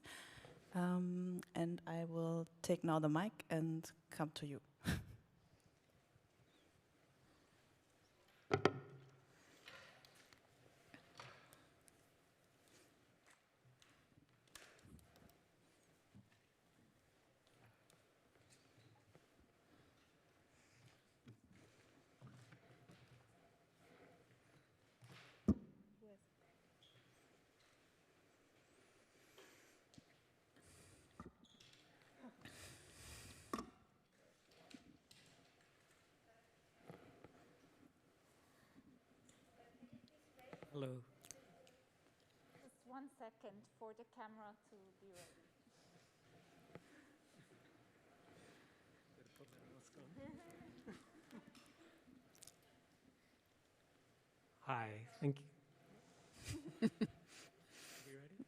Speaker 1: And I will take now the mic and come to you.
Speaker 6: Hello.
Speaker 3: Just 1 second for the camera to be ready.
Speaker 6: Hi, thank you. Are you ready?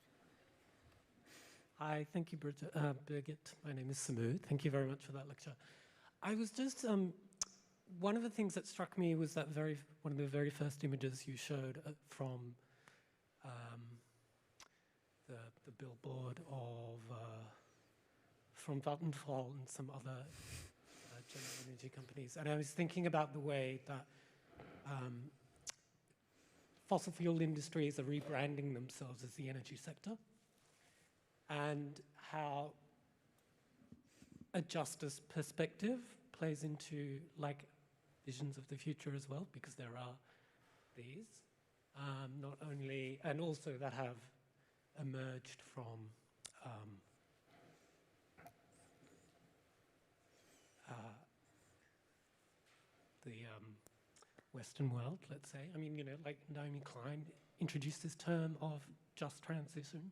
Speaker 6: Hi, thank you, Birgit. My name is Samu. Thank you very much for that lecture. I was just, one of the things that struck me was that one of the very first images you showed from the billboard of from Vattenfall and some other general energy companies. And I was thinking about the way that fossil fuel industries are rebranding themselves as the energy sector, and how a justice perspective plays into like visions of the future as well, because there are these, not only, and also that have emerged from the Western world, let's say. I mean, you know, like Naomi Klein introduced this term of just transition,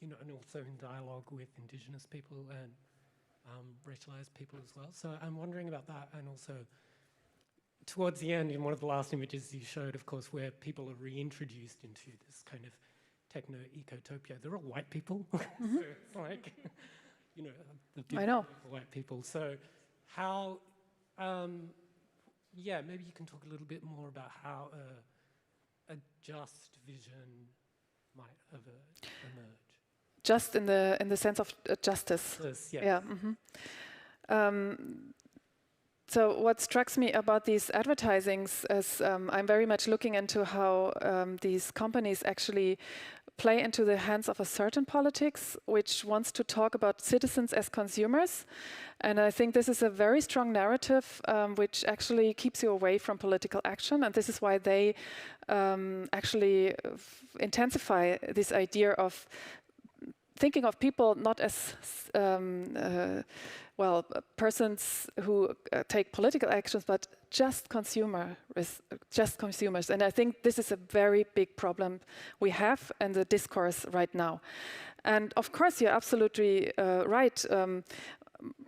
Speaker 6: you know, and also in dialogue with indigenous people and racialized people as well. So I'm wondering about that, and also towards the end, in one of the last images you showed, of course, where people are reintroduced into this kind of techno-ecotopia. They're all white people. So it's like, you know, the beautiful white people. So how, yeah, maybe you can talk a little bit more about how a just vision might emerge.
Speaker 4: Just in the sense of justice.
Speaker 6: Yes, yes.
Speaker 4: Yeah. So what strikes me about these advertisings is I'm very much looking into how these companies actually play into the hands of a certain politics which wants to talk about citizens as consumers. And I think this is a very strong narrative which actually keeps you away from political action. And this is why they actually intensify this idea of thinking of people not as well, persons who take political actions, but just consumers. And I think this is a very big problem we have in the discourse right now. And of course, you're absolutely right.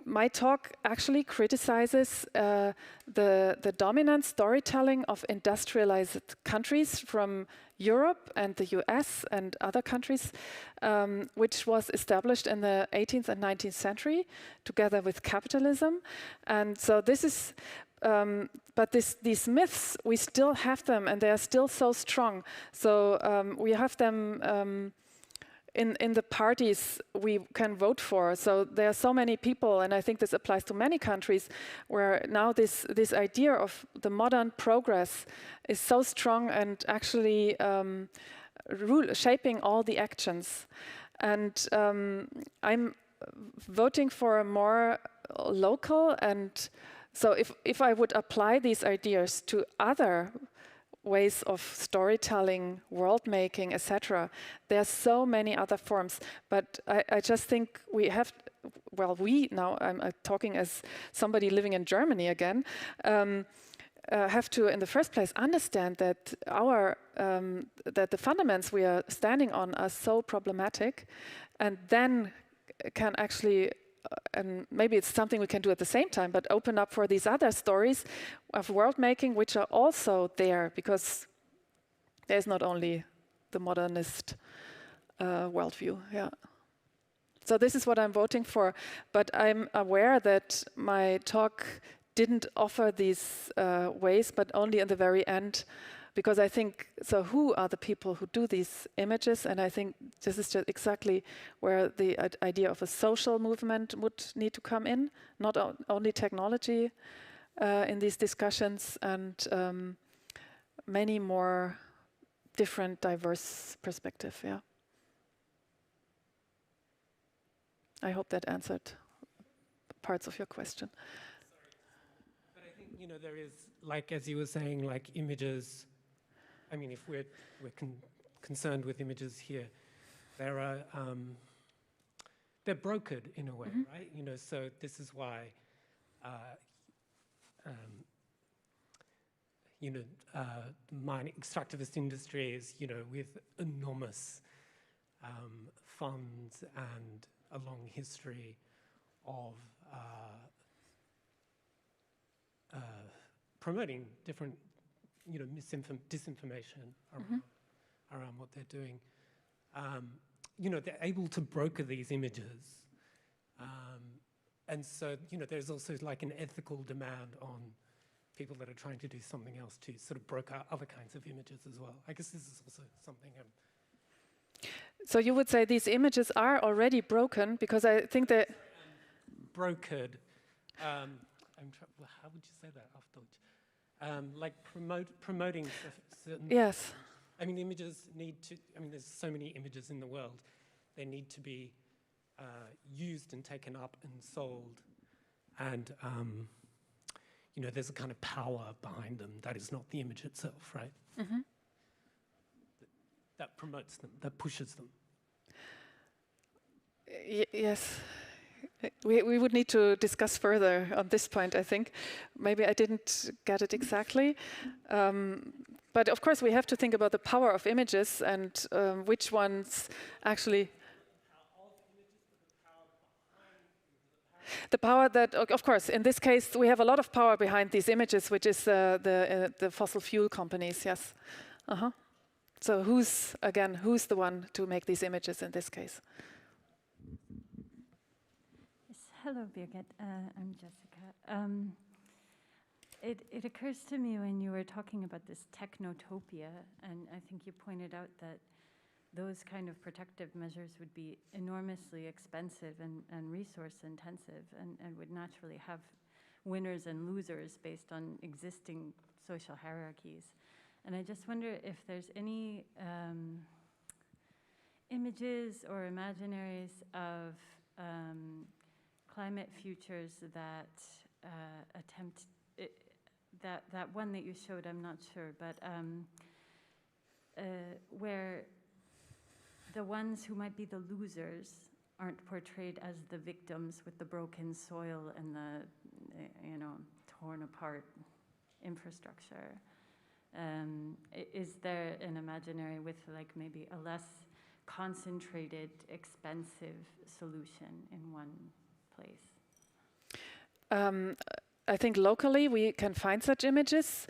Speaker 4: my talk actually criticizes the dominant storytelling of industrialized countries from Europe and the US and other countries, which was established in the 18th and 19th century together with capitalism. And so this is, but these myths, we still have them and they are still so strong. So we have them in the parties we can vote for. So there are so many people, and I think this applies to many countries, where now this idea of the modern progress is so strong and actually shaping all the actions. And I'm voting for a more local, and so if I would apply these ideas to other ways of storytelling, world making, etc. There are so many other forms, but I just think we have, well, now I'm talking as somebody living in Germany again, have to, in the first place, understand that that the fundamentals we are standing on are so problematic, and then can actually, and maybe it's something we can do at the same time, but open up for these other stories of world making, which are also there, because there's not only the modernist worldview. Yeah. So this is what I'm voting for, but I'm aware that my talk didn't offer these ways, but only in the very end, because I think, so who are the people who do these images? And I think this is just exactly where the idea of a social movement would need to come in, not only technology in these discussions, and many more different, diverse perspective, yeah. I hope that answered parts of your question.
Speaker 6: Sorry. But I think, there is, like, as you were saying, like images, I mean, if we're concerned with images here, there are they're brokered in a way, right? So this is why mine extractivist industries, with enormous funds and a long history of promoting different disinformation around what they're doing. They're able to broker these images. And so, there's also like an ethical demand on people that are trying to do something else to sort of broker other kinds of images as well. I guess this is also something
Speaker 4: So you would say these images are already broken, because I think that...
Speaker 6: brokered. How would you say that auf Deutsch? Like promoting certain...
Speaker 4: Yes.
Speaker 6: I mean, images need to... I mean, there's so many images in the world. They need to be used and taken up and sold. And, there's a kind of power behind them that is not the image itself, right? That promotes them, that pushes them.
Speaker 4: Yes. We would need to discuss further on this point, I think. Maybe I didn't get it exactly. But of course, we have to think about the power of images and which ones actually... The power that, of course, in this case, we have a lot of power behind these images, which is the fossil fuel companies, yes. So who's the one to make these images in this case?
Speaker 7: Hello, Birgit. I'm Jessica. It occurs to me when you were talking about this technotopia, and I think you pointed out that those kind of protective measures would be enormously expensive and resource intensive, and would naturally have winners and losers based on existing social hierarchies. And I just wonder if there's any images or imaginaries of climate futures that attempt that one that you showed, I'm not sure, but where the ones who might be the losers aren't portrayed as the victims with the broken soil and the torn apart infrastructure. Is there an imaginary with like maybe a less concentrated, expensive solution in one place?
Speaker 4: I think locally we can find such images,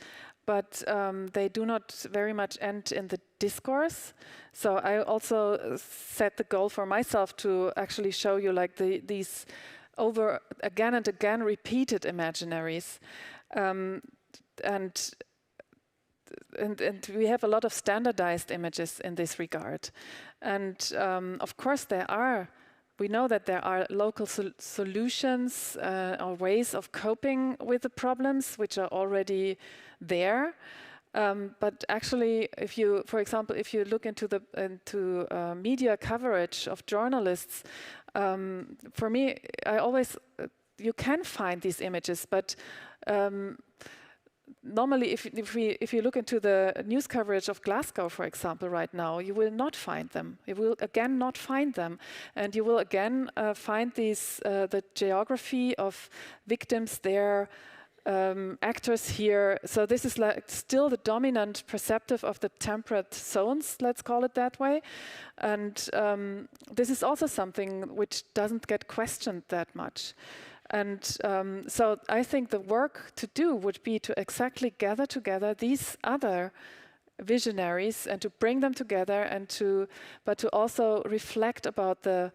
Speaker 4: but they do not very much end in the discourse. So I also set the goal for myself to actually show you like these over again and again repeated imaginaries. And we have a lot of standardized images in this regard. And of course we know that there are local solutions or ways of coping with the problems which are already there. But actually, for example, if you look into media coverage of journalists, for me, you can find these images, but normally, if you look into the news coverage of Glasgow, for example, right now, you will not find them. You will again not find them, and you will again find the geography of victims there, actors here. So this is like still the dominant perceptive of the temperate zones, let's call it that way. And this is also something which doesn't get questioned that much. And so I think the work to do would be to exactly gather together these other visionaries and to bring them together but to also reflect about the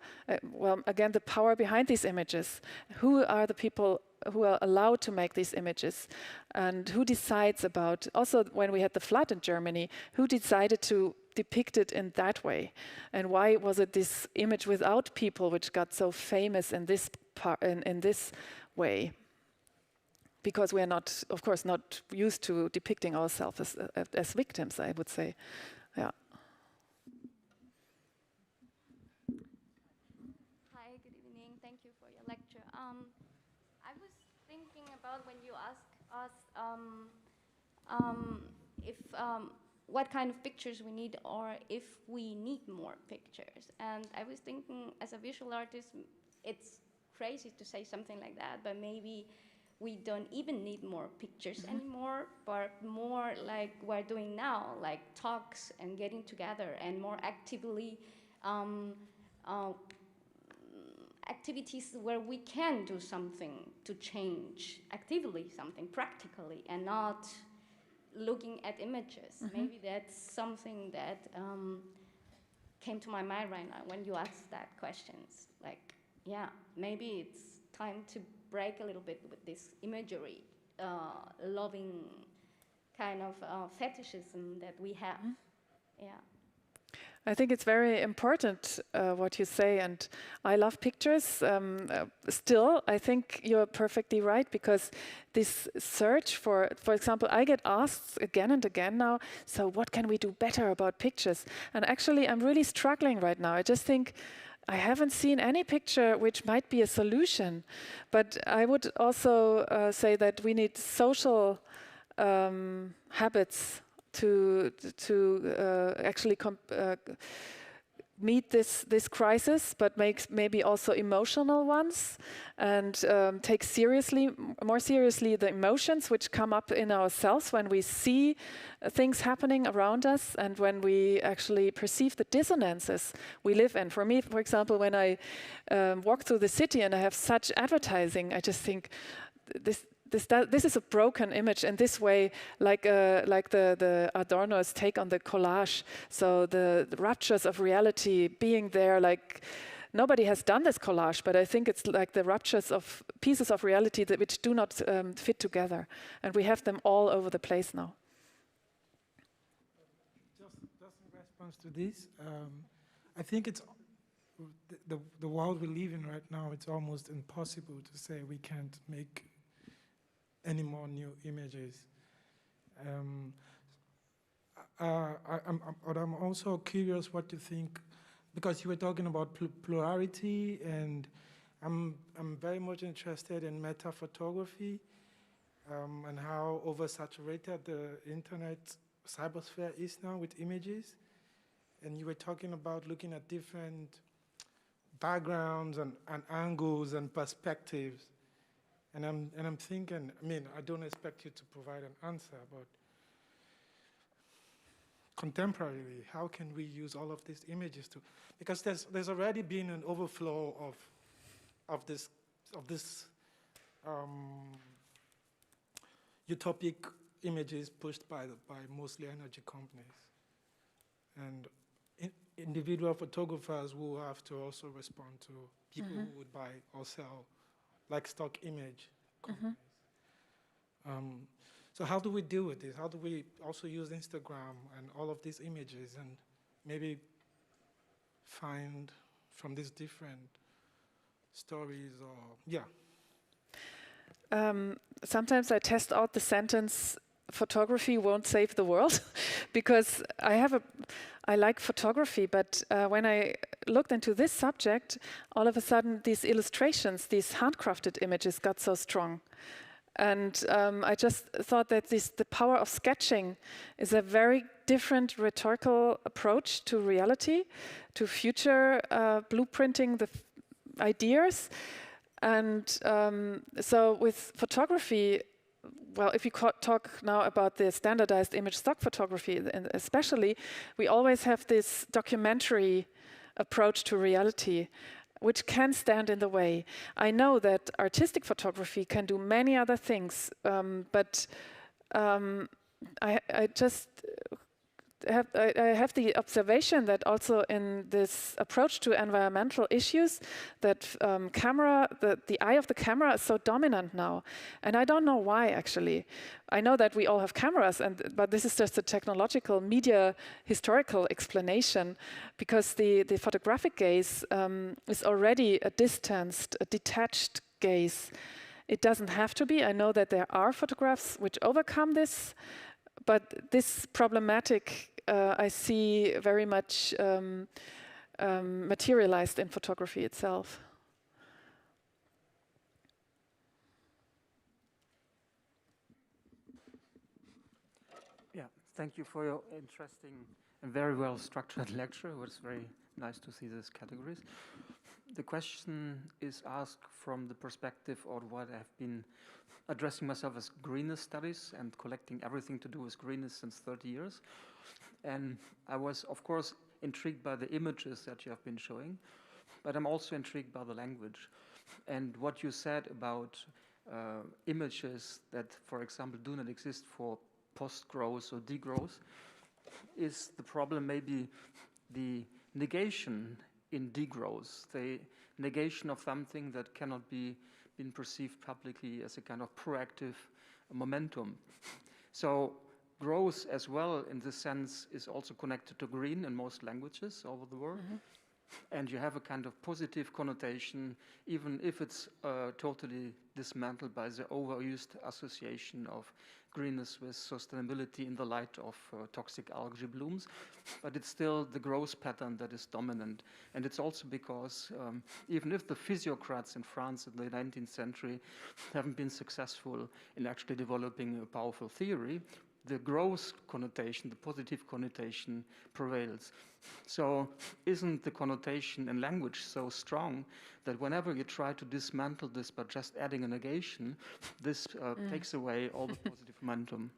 Speaker 4: power behind these images. Who are the people who are allowed to make these images, and who decides about, also when we had the flood in Germany, who decided to depict it in that way, and why was it this image without people which got so famous in this in this way? Because we are not, of course, not used to depicting ourselves as victims, I would say. Yeah.
Speaker 8: Hi, good evening. Thank you for your lecture. I was thinking about when you asked us what kind of pictures we need, or if we need more pictures. And I was thinking, as a visual artist, it's crazy to say something like that, but maybe we don't even need more pictures anymore, but more like we're doing now, like talks and getting together, and more actively activities where we can do something to change actively, something practically, and not looking at images. Maybe that's something that came to my mind right now when you asked that questions. Like, yeah, maybe it's time to break a little bit with this imagery, loving kind of fetishism that we have. Yeah.
Speaker 4: I think it's very important what you say, and I love pictures. Still, I think you're perfectly right, because this search for example, I get asked again and again now, so what can we do better about pictures? And actually, I'm really struggling right now. I just think I haven't seen any picture which might be a solution. But I would also say that we need social habits to actually meet this crisis, but maybe also emotional ones, and take more seriously the emotions which come up in ourselves when we see things happening around us, and when we actually perceive the dissonances we live in. For me, for example, when I walk through the city and I have such advertising, I just think this is a broken image in this way, like the Adorno's take on the collage. So the ruptures of reality being there, like nobody has done this collage, but I think it's like the ruptures of pieces of reality which do not fit together, and we have them all over the place now.
Speaker 9: Just in response to this, I think it's the world we live in right now. It's almost impossible to say we can't make any more new images. I'm also curious what you think, because you were talking about plurality, and I'm very much interested in meta photography and how oversaturated the internet cybersphere is now with images. And you were talking about looking at different backgrounds and angles and perspectives. And I'm thinking, I mean, I don't expect you to provide an answer, but contemporarily, how can we use all of these images to? Because there's already been an overflow of this utopic images pushed by mostly energy companies. And individual photographers will have to also respond to people who would buy or sell like stock image companies. So how do we deal with this? How do we also use Instagram and all of these images and maybe find from these different stories or, yeah.
Speaker 4: Sometimes I test out the sentence, photography won't save the world, because I like photography, but when I looked into this subject, all of a sudden these illustrations, these handcrafted images got so strong. And I just thought that the power of sketching is a very different rhetorical approach to reality, to future blueprinting the ideas. And so with photography, well, if you talk now about the standardized image stock photography, and especially, we always have this documentary approach to reality, which can stand in the way. I know that artistic photography can do many other things, but I just have the observation that also in this approach to environmental issues, that the eye of the camera is so dominant now, and I don't know why actually. I know that we all have cameras, but this is just a technological, media historical explanation, because the photographic gaze is already a distanced, a detached gaze. It doesn't have to be. I know that there are photographs which overcome this. But this problematic I see very much materialized in photography itself.
Speaker 10: Yeah, thank you for your interesting and very well structured lecture. It was very nice to see these categories. The question is asked from the perspective of what I've been addressing myself as greenness studies and collecting everything to do with greenness since 30 years. And I was, of course, intrigued by the images that you have been showing, but I'm also intrigued by the language. And what you said about images that, for example, do not exist for post-growth or degrowth, is the problem maybe the negation in degrowth, the negation of something that cannot be been perceived publicly as a kind of proactive momentum. So growth as well, in this sense, is also connected to green in most languages over the world. And you have a kind of positive connotation, even if it's totally dismantled by the overused association of greenness with sustainability in the light of toxic algae blooms. But it's still the growth pattern that is dominant. And it's also because even if the physiocrats in France in the 19th century haven't been successful in actually developing a powerful theory, the growth connotation, the positive connotation prevails. So isn't the connotation in language so strong that whenever you try to dismantle this by just adding a negation, this takes away all the positive momentum?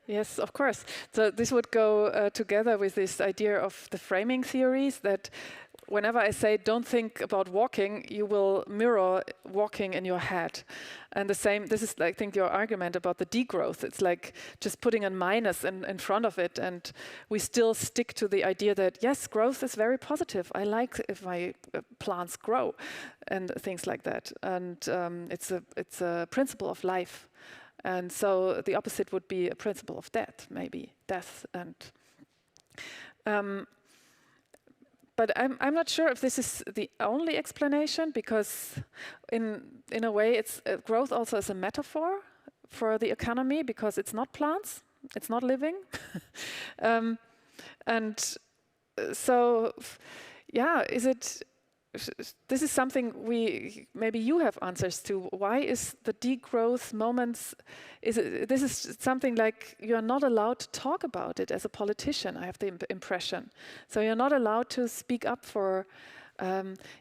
Speaker 4: Yes, of course. So this would go together with this idea of the framing theories, that whenever I say don't think about walking, you will mirror walking in your head. And the same, this is, I think, your argument about the degrowth. It's like just putting a minus in front of it, and we still stick to the idea that, yes, growth is very positive. I like if my plants grow and things like that. And it's a principle of life. And so the opposite would be a principle of death, maybe, death. And but I'm not sure if this is the only explanation, because in a way it's growth also is a metaphor for the economy, because it's not plants, it's not living. And so, yeah, this is something maybe you have answers to. Why is the degrowth moments, this is something like you're not allowed to talk about it as a politician, I have the impression. So you're not allowed to speak up for,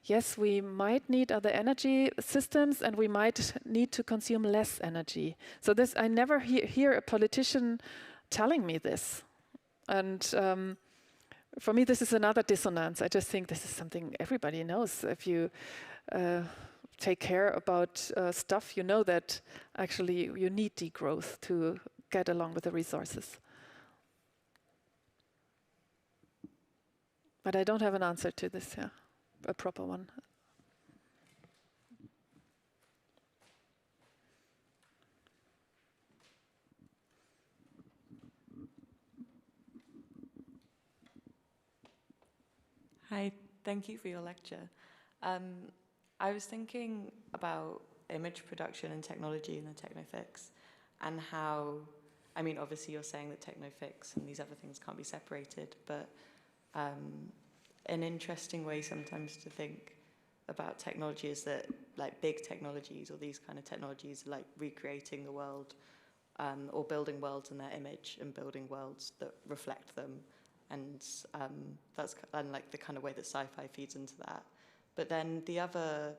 Speaker 4: yes, we might need other energy systems and we might need to consume less energy. So this, I never hear a politician telling me this. And for me, this is another dissonance. I just think this is something everybody knows. If you take care about stuff, you know that actually you need degrowth to get along with the resources. But I don't have an answer to this, a proper one.
Speaker 11: Hi, thank you for your lecture. I was thinking about image production and technology in the Techno Fix, and how, I mean, obviously you're saying that Techno Fix and these other things can't be separated, but an interesting way sometimes to think about technology is that, like, big technologies or these kind of technologies are like recreating the world, or building worlds in their image and building worlds that reflect them. And that's like the kind of way that sci-fi feeds into that. But then the other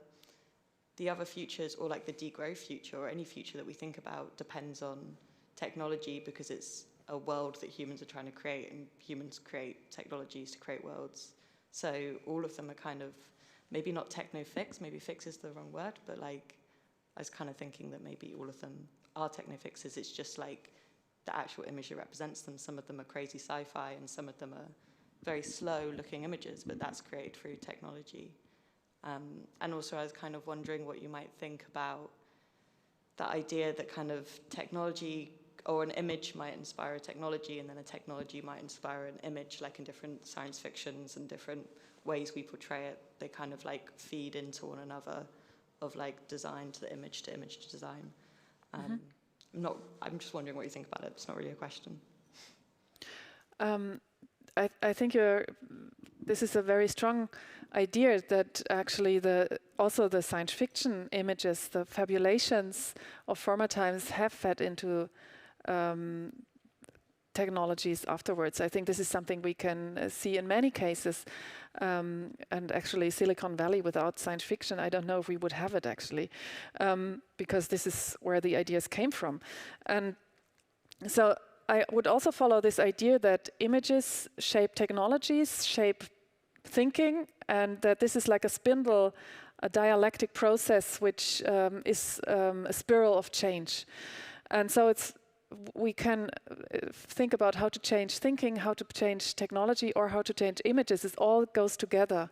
Speaker 11: futures, or like the degrowth future, or any future that we think about, depends on technology, because it's a world that humans are trying to create, and humans create technologies to create worlds. So all of them are kind of, maybe not techno-fix, maybe fix is the wrong word, but like, I was kind of thinking that maybe all of them are techno-fixes. It's just like, the actual image that represents them. Some of them are crazy sci-fi, and some of them are very slow-looking images, but that's created through technology. And also, I was kind of wondering what you might think about the idea that kind of technology, or an image might inspire a technology, and then a technology might inspire an image, like in different science fictions and different ways we portray it. They kind of like feed into one another, of like design to image to design. I'm just wondering what you think about it. It's not really a question.
Speaker 4: I think this is a very strong idea, that actually also the science fiction images, the fabulations of former times, have fed into technologies afterwards. I think this is something we can see in many cases. And actually Silicon Valley without science fiction, I don't know if we would have it actually, because this is where the ideas came from. And so I would also follow this idea that images shape technologies, shape thinking, and that this is like a spindle, a dialectic process, which is a spiral of change. And so we can think about how to change thinking, how to change technology, or how to change images. It all goes together.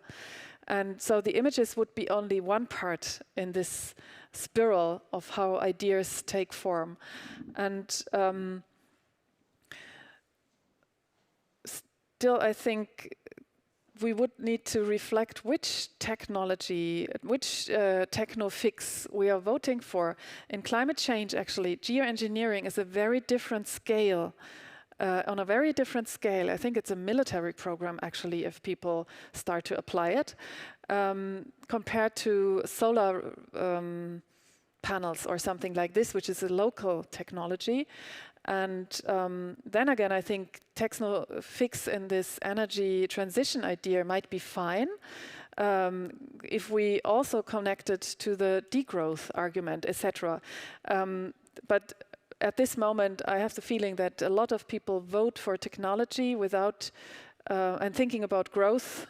Speaker 4: And so the images would be only one part in this spiral of how ideas take form. And still, I think we would need to reflect which technology, which techno fix we are voting for. In climate change, actually, geoengineering is a very different scale, on a very different scale. I think it's a military program, actually, if people start to apply it, compared to solar panels or something like this, which is a local technology. And then again, I think techno fix in this energy transition idea might be fine if we also connect it to the degrowth argument, etc. But at this moment, I have the feeling that a lot of people vote for technology without and thinking about growth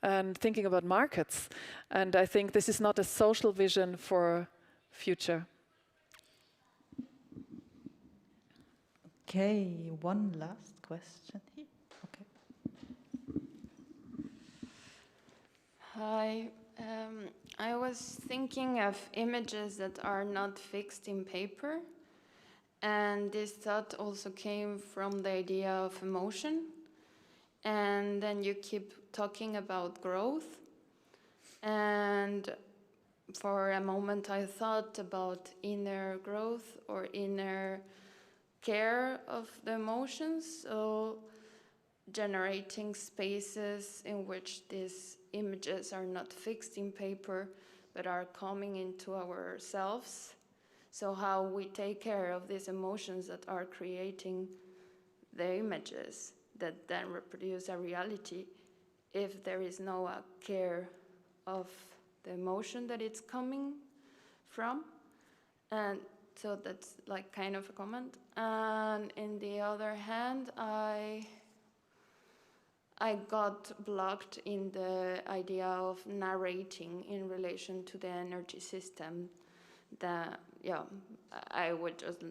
Speaker 4: and thinking about markets. And I think this is not a social vision for future.
Speaker 1: Okay, one last question here. Okay.
Speaker 8: Hi, I was thinking of images that are not fixed in paper, and this thought also came from the idea of emotion. And then you keep talking about growth, and for a moment I thought about inner growth or inner care of the emotions, so generating spaces in which these images are not fixed in paper but are coming into ourselves. So how we take care of these emotions that are creating the images that then reproduce a reality, if there is no care of the emotion that it's coming from. And so that's like kind of a comment. And in the other hand, I I got blocked in the idea of narrating in relation to the energy system. I would just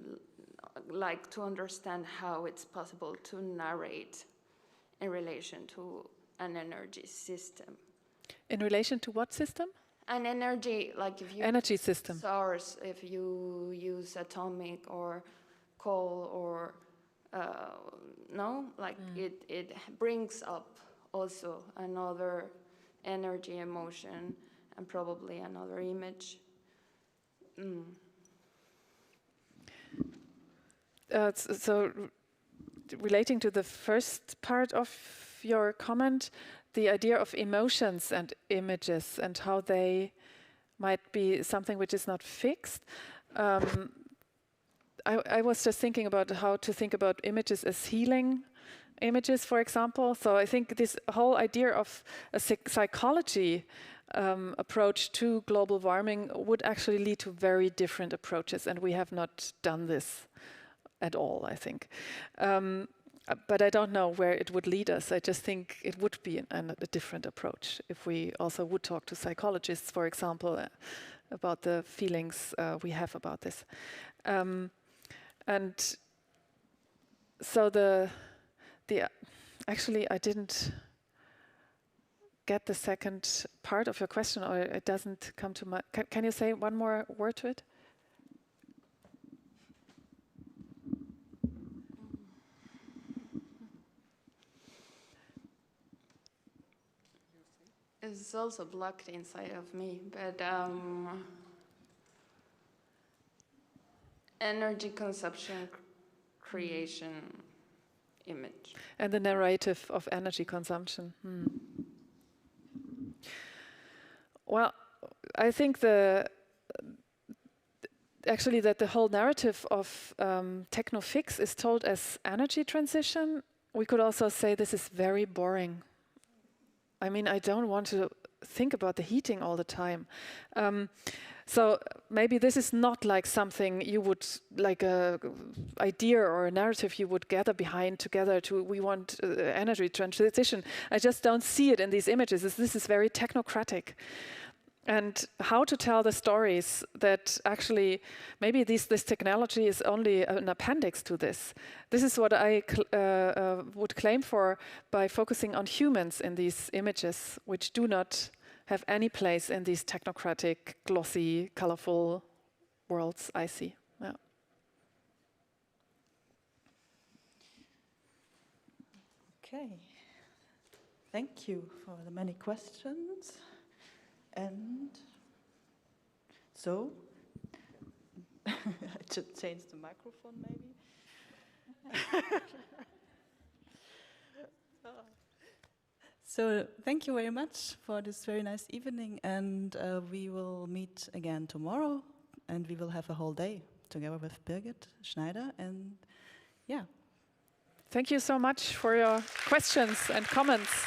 Speaker 8: like to understand how it's possible to narrate in relation to an energy system.
Speaker 4: In relation to what system?
Speaker 8: An energy, like if you
Speaker 4: energy system
Speaker 8: source, if you use atomic or coal or it brings up also another energy emotion and probably another image.
Speaker 4: So relating to the first part of your comment, the idea of emotions and images and how they might be something which is not fixed. I was just thinking about how to think about images as healing images, for example. So I think this whole idea of a psychology approach to global warming would actually lead to very different approaches, and we have not done this at all, I think. But I don't know where it would lead us. I just think it would be a different approach if we also would talk to psychologists, for example, about the feelings we have about this. And so actually I didn't get the second part of your question, or it doesn't come to my. Can you say one more word to it?
Speaker 8: It's also blocked inside of me, but energy consumption, creation, image.
Speaker 4: And the narrative of energy consumption. Well, I think actually that the whole narrative of Techno Fix is told as energy transition. We could also say this is very boring. I mean, I don't want to think about the heating all the time. So maybe this is not like something you would, like a idea or a narrative you would gather behind together to, we want energy transition. I just don't see it in these images. This is very technocratic. And how to tell the stories that actually, maybe this technology is only an appendix to this. This is what I would claim for by focusing on humans in these images, which do not have any place in these technocratic, glossy, colorful worlds I see. Yeah.
Speaker 1: Okay. Thank you for the many questions. And so, I should change the microphone maybe. So thank you very much for this very nice evening, and we will meet again tomorrow, and we will have a whole day together with Birgit Schneider, and yeah.
Speaker 4: Thank you so much for your questions and comments.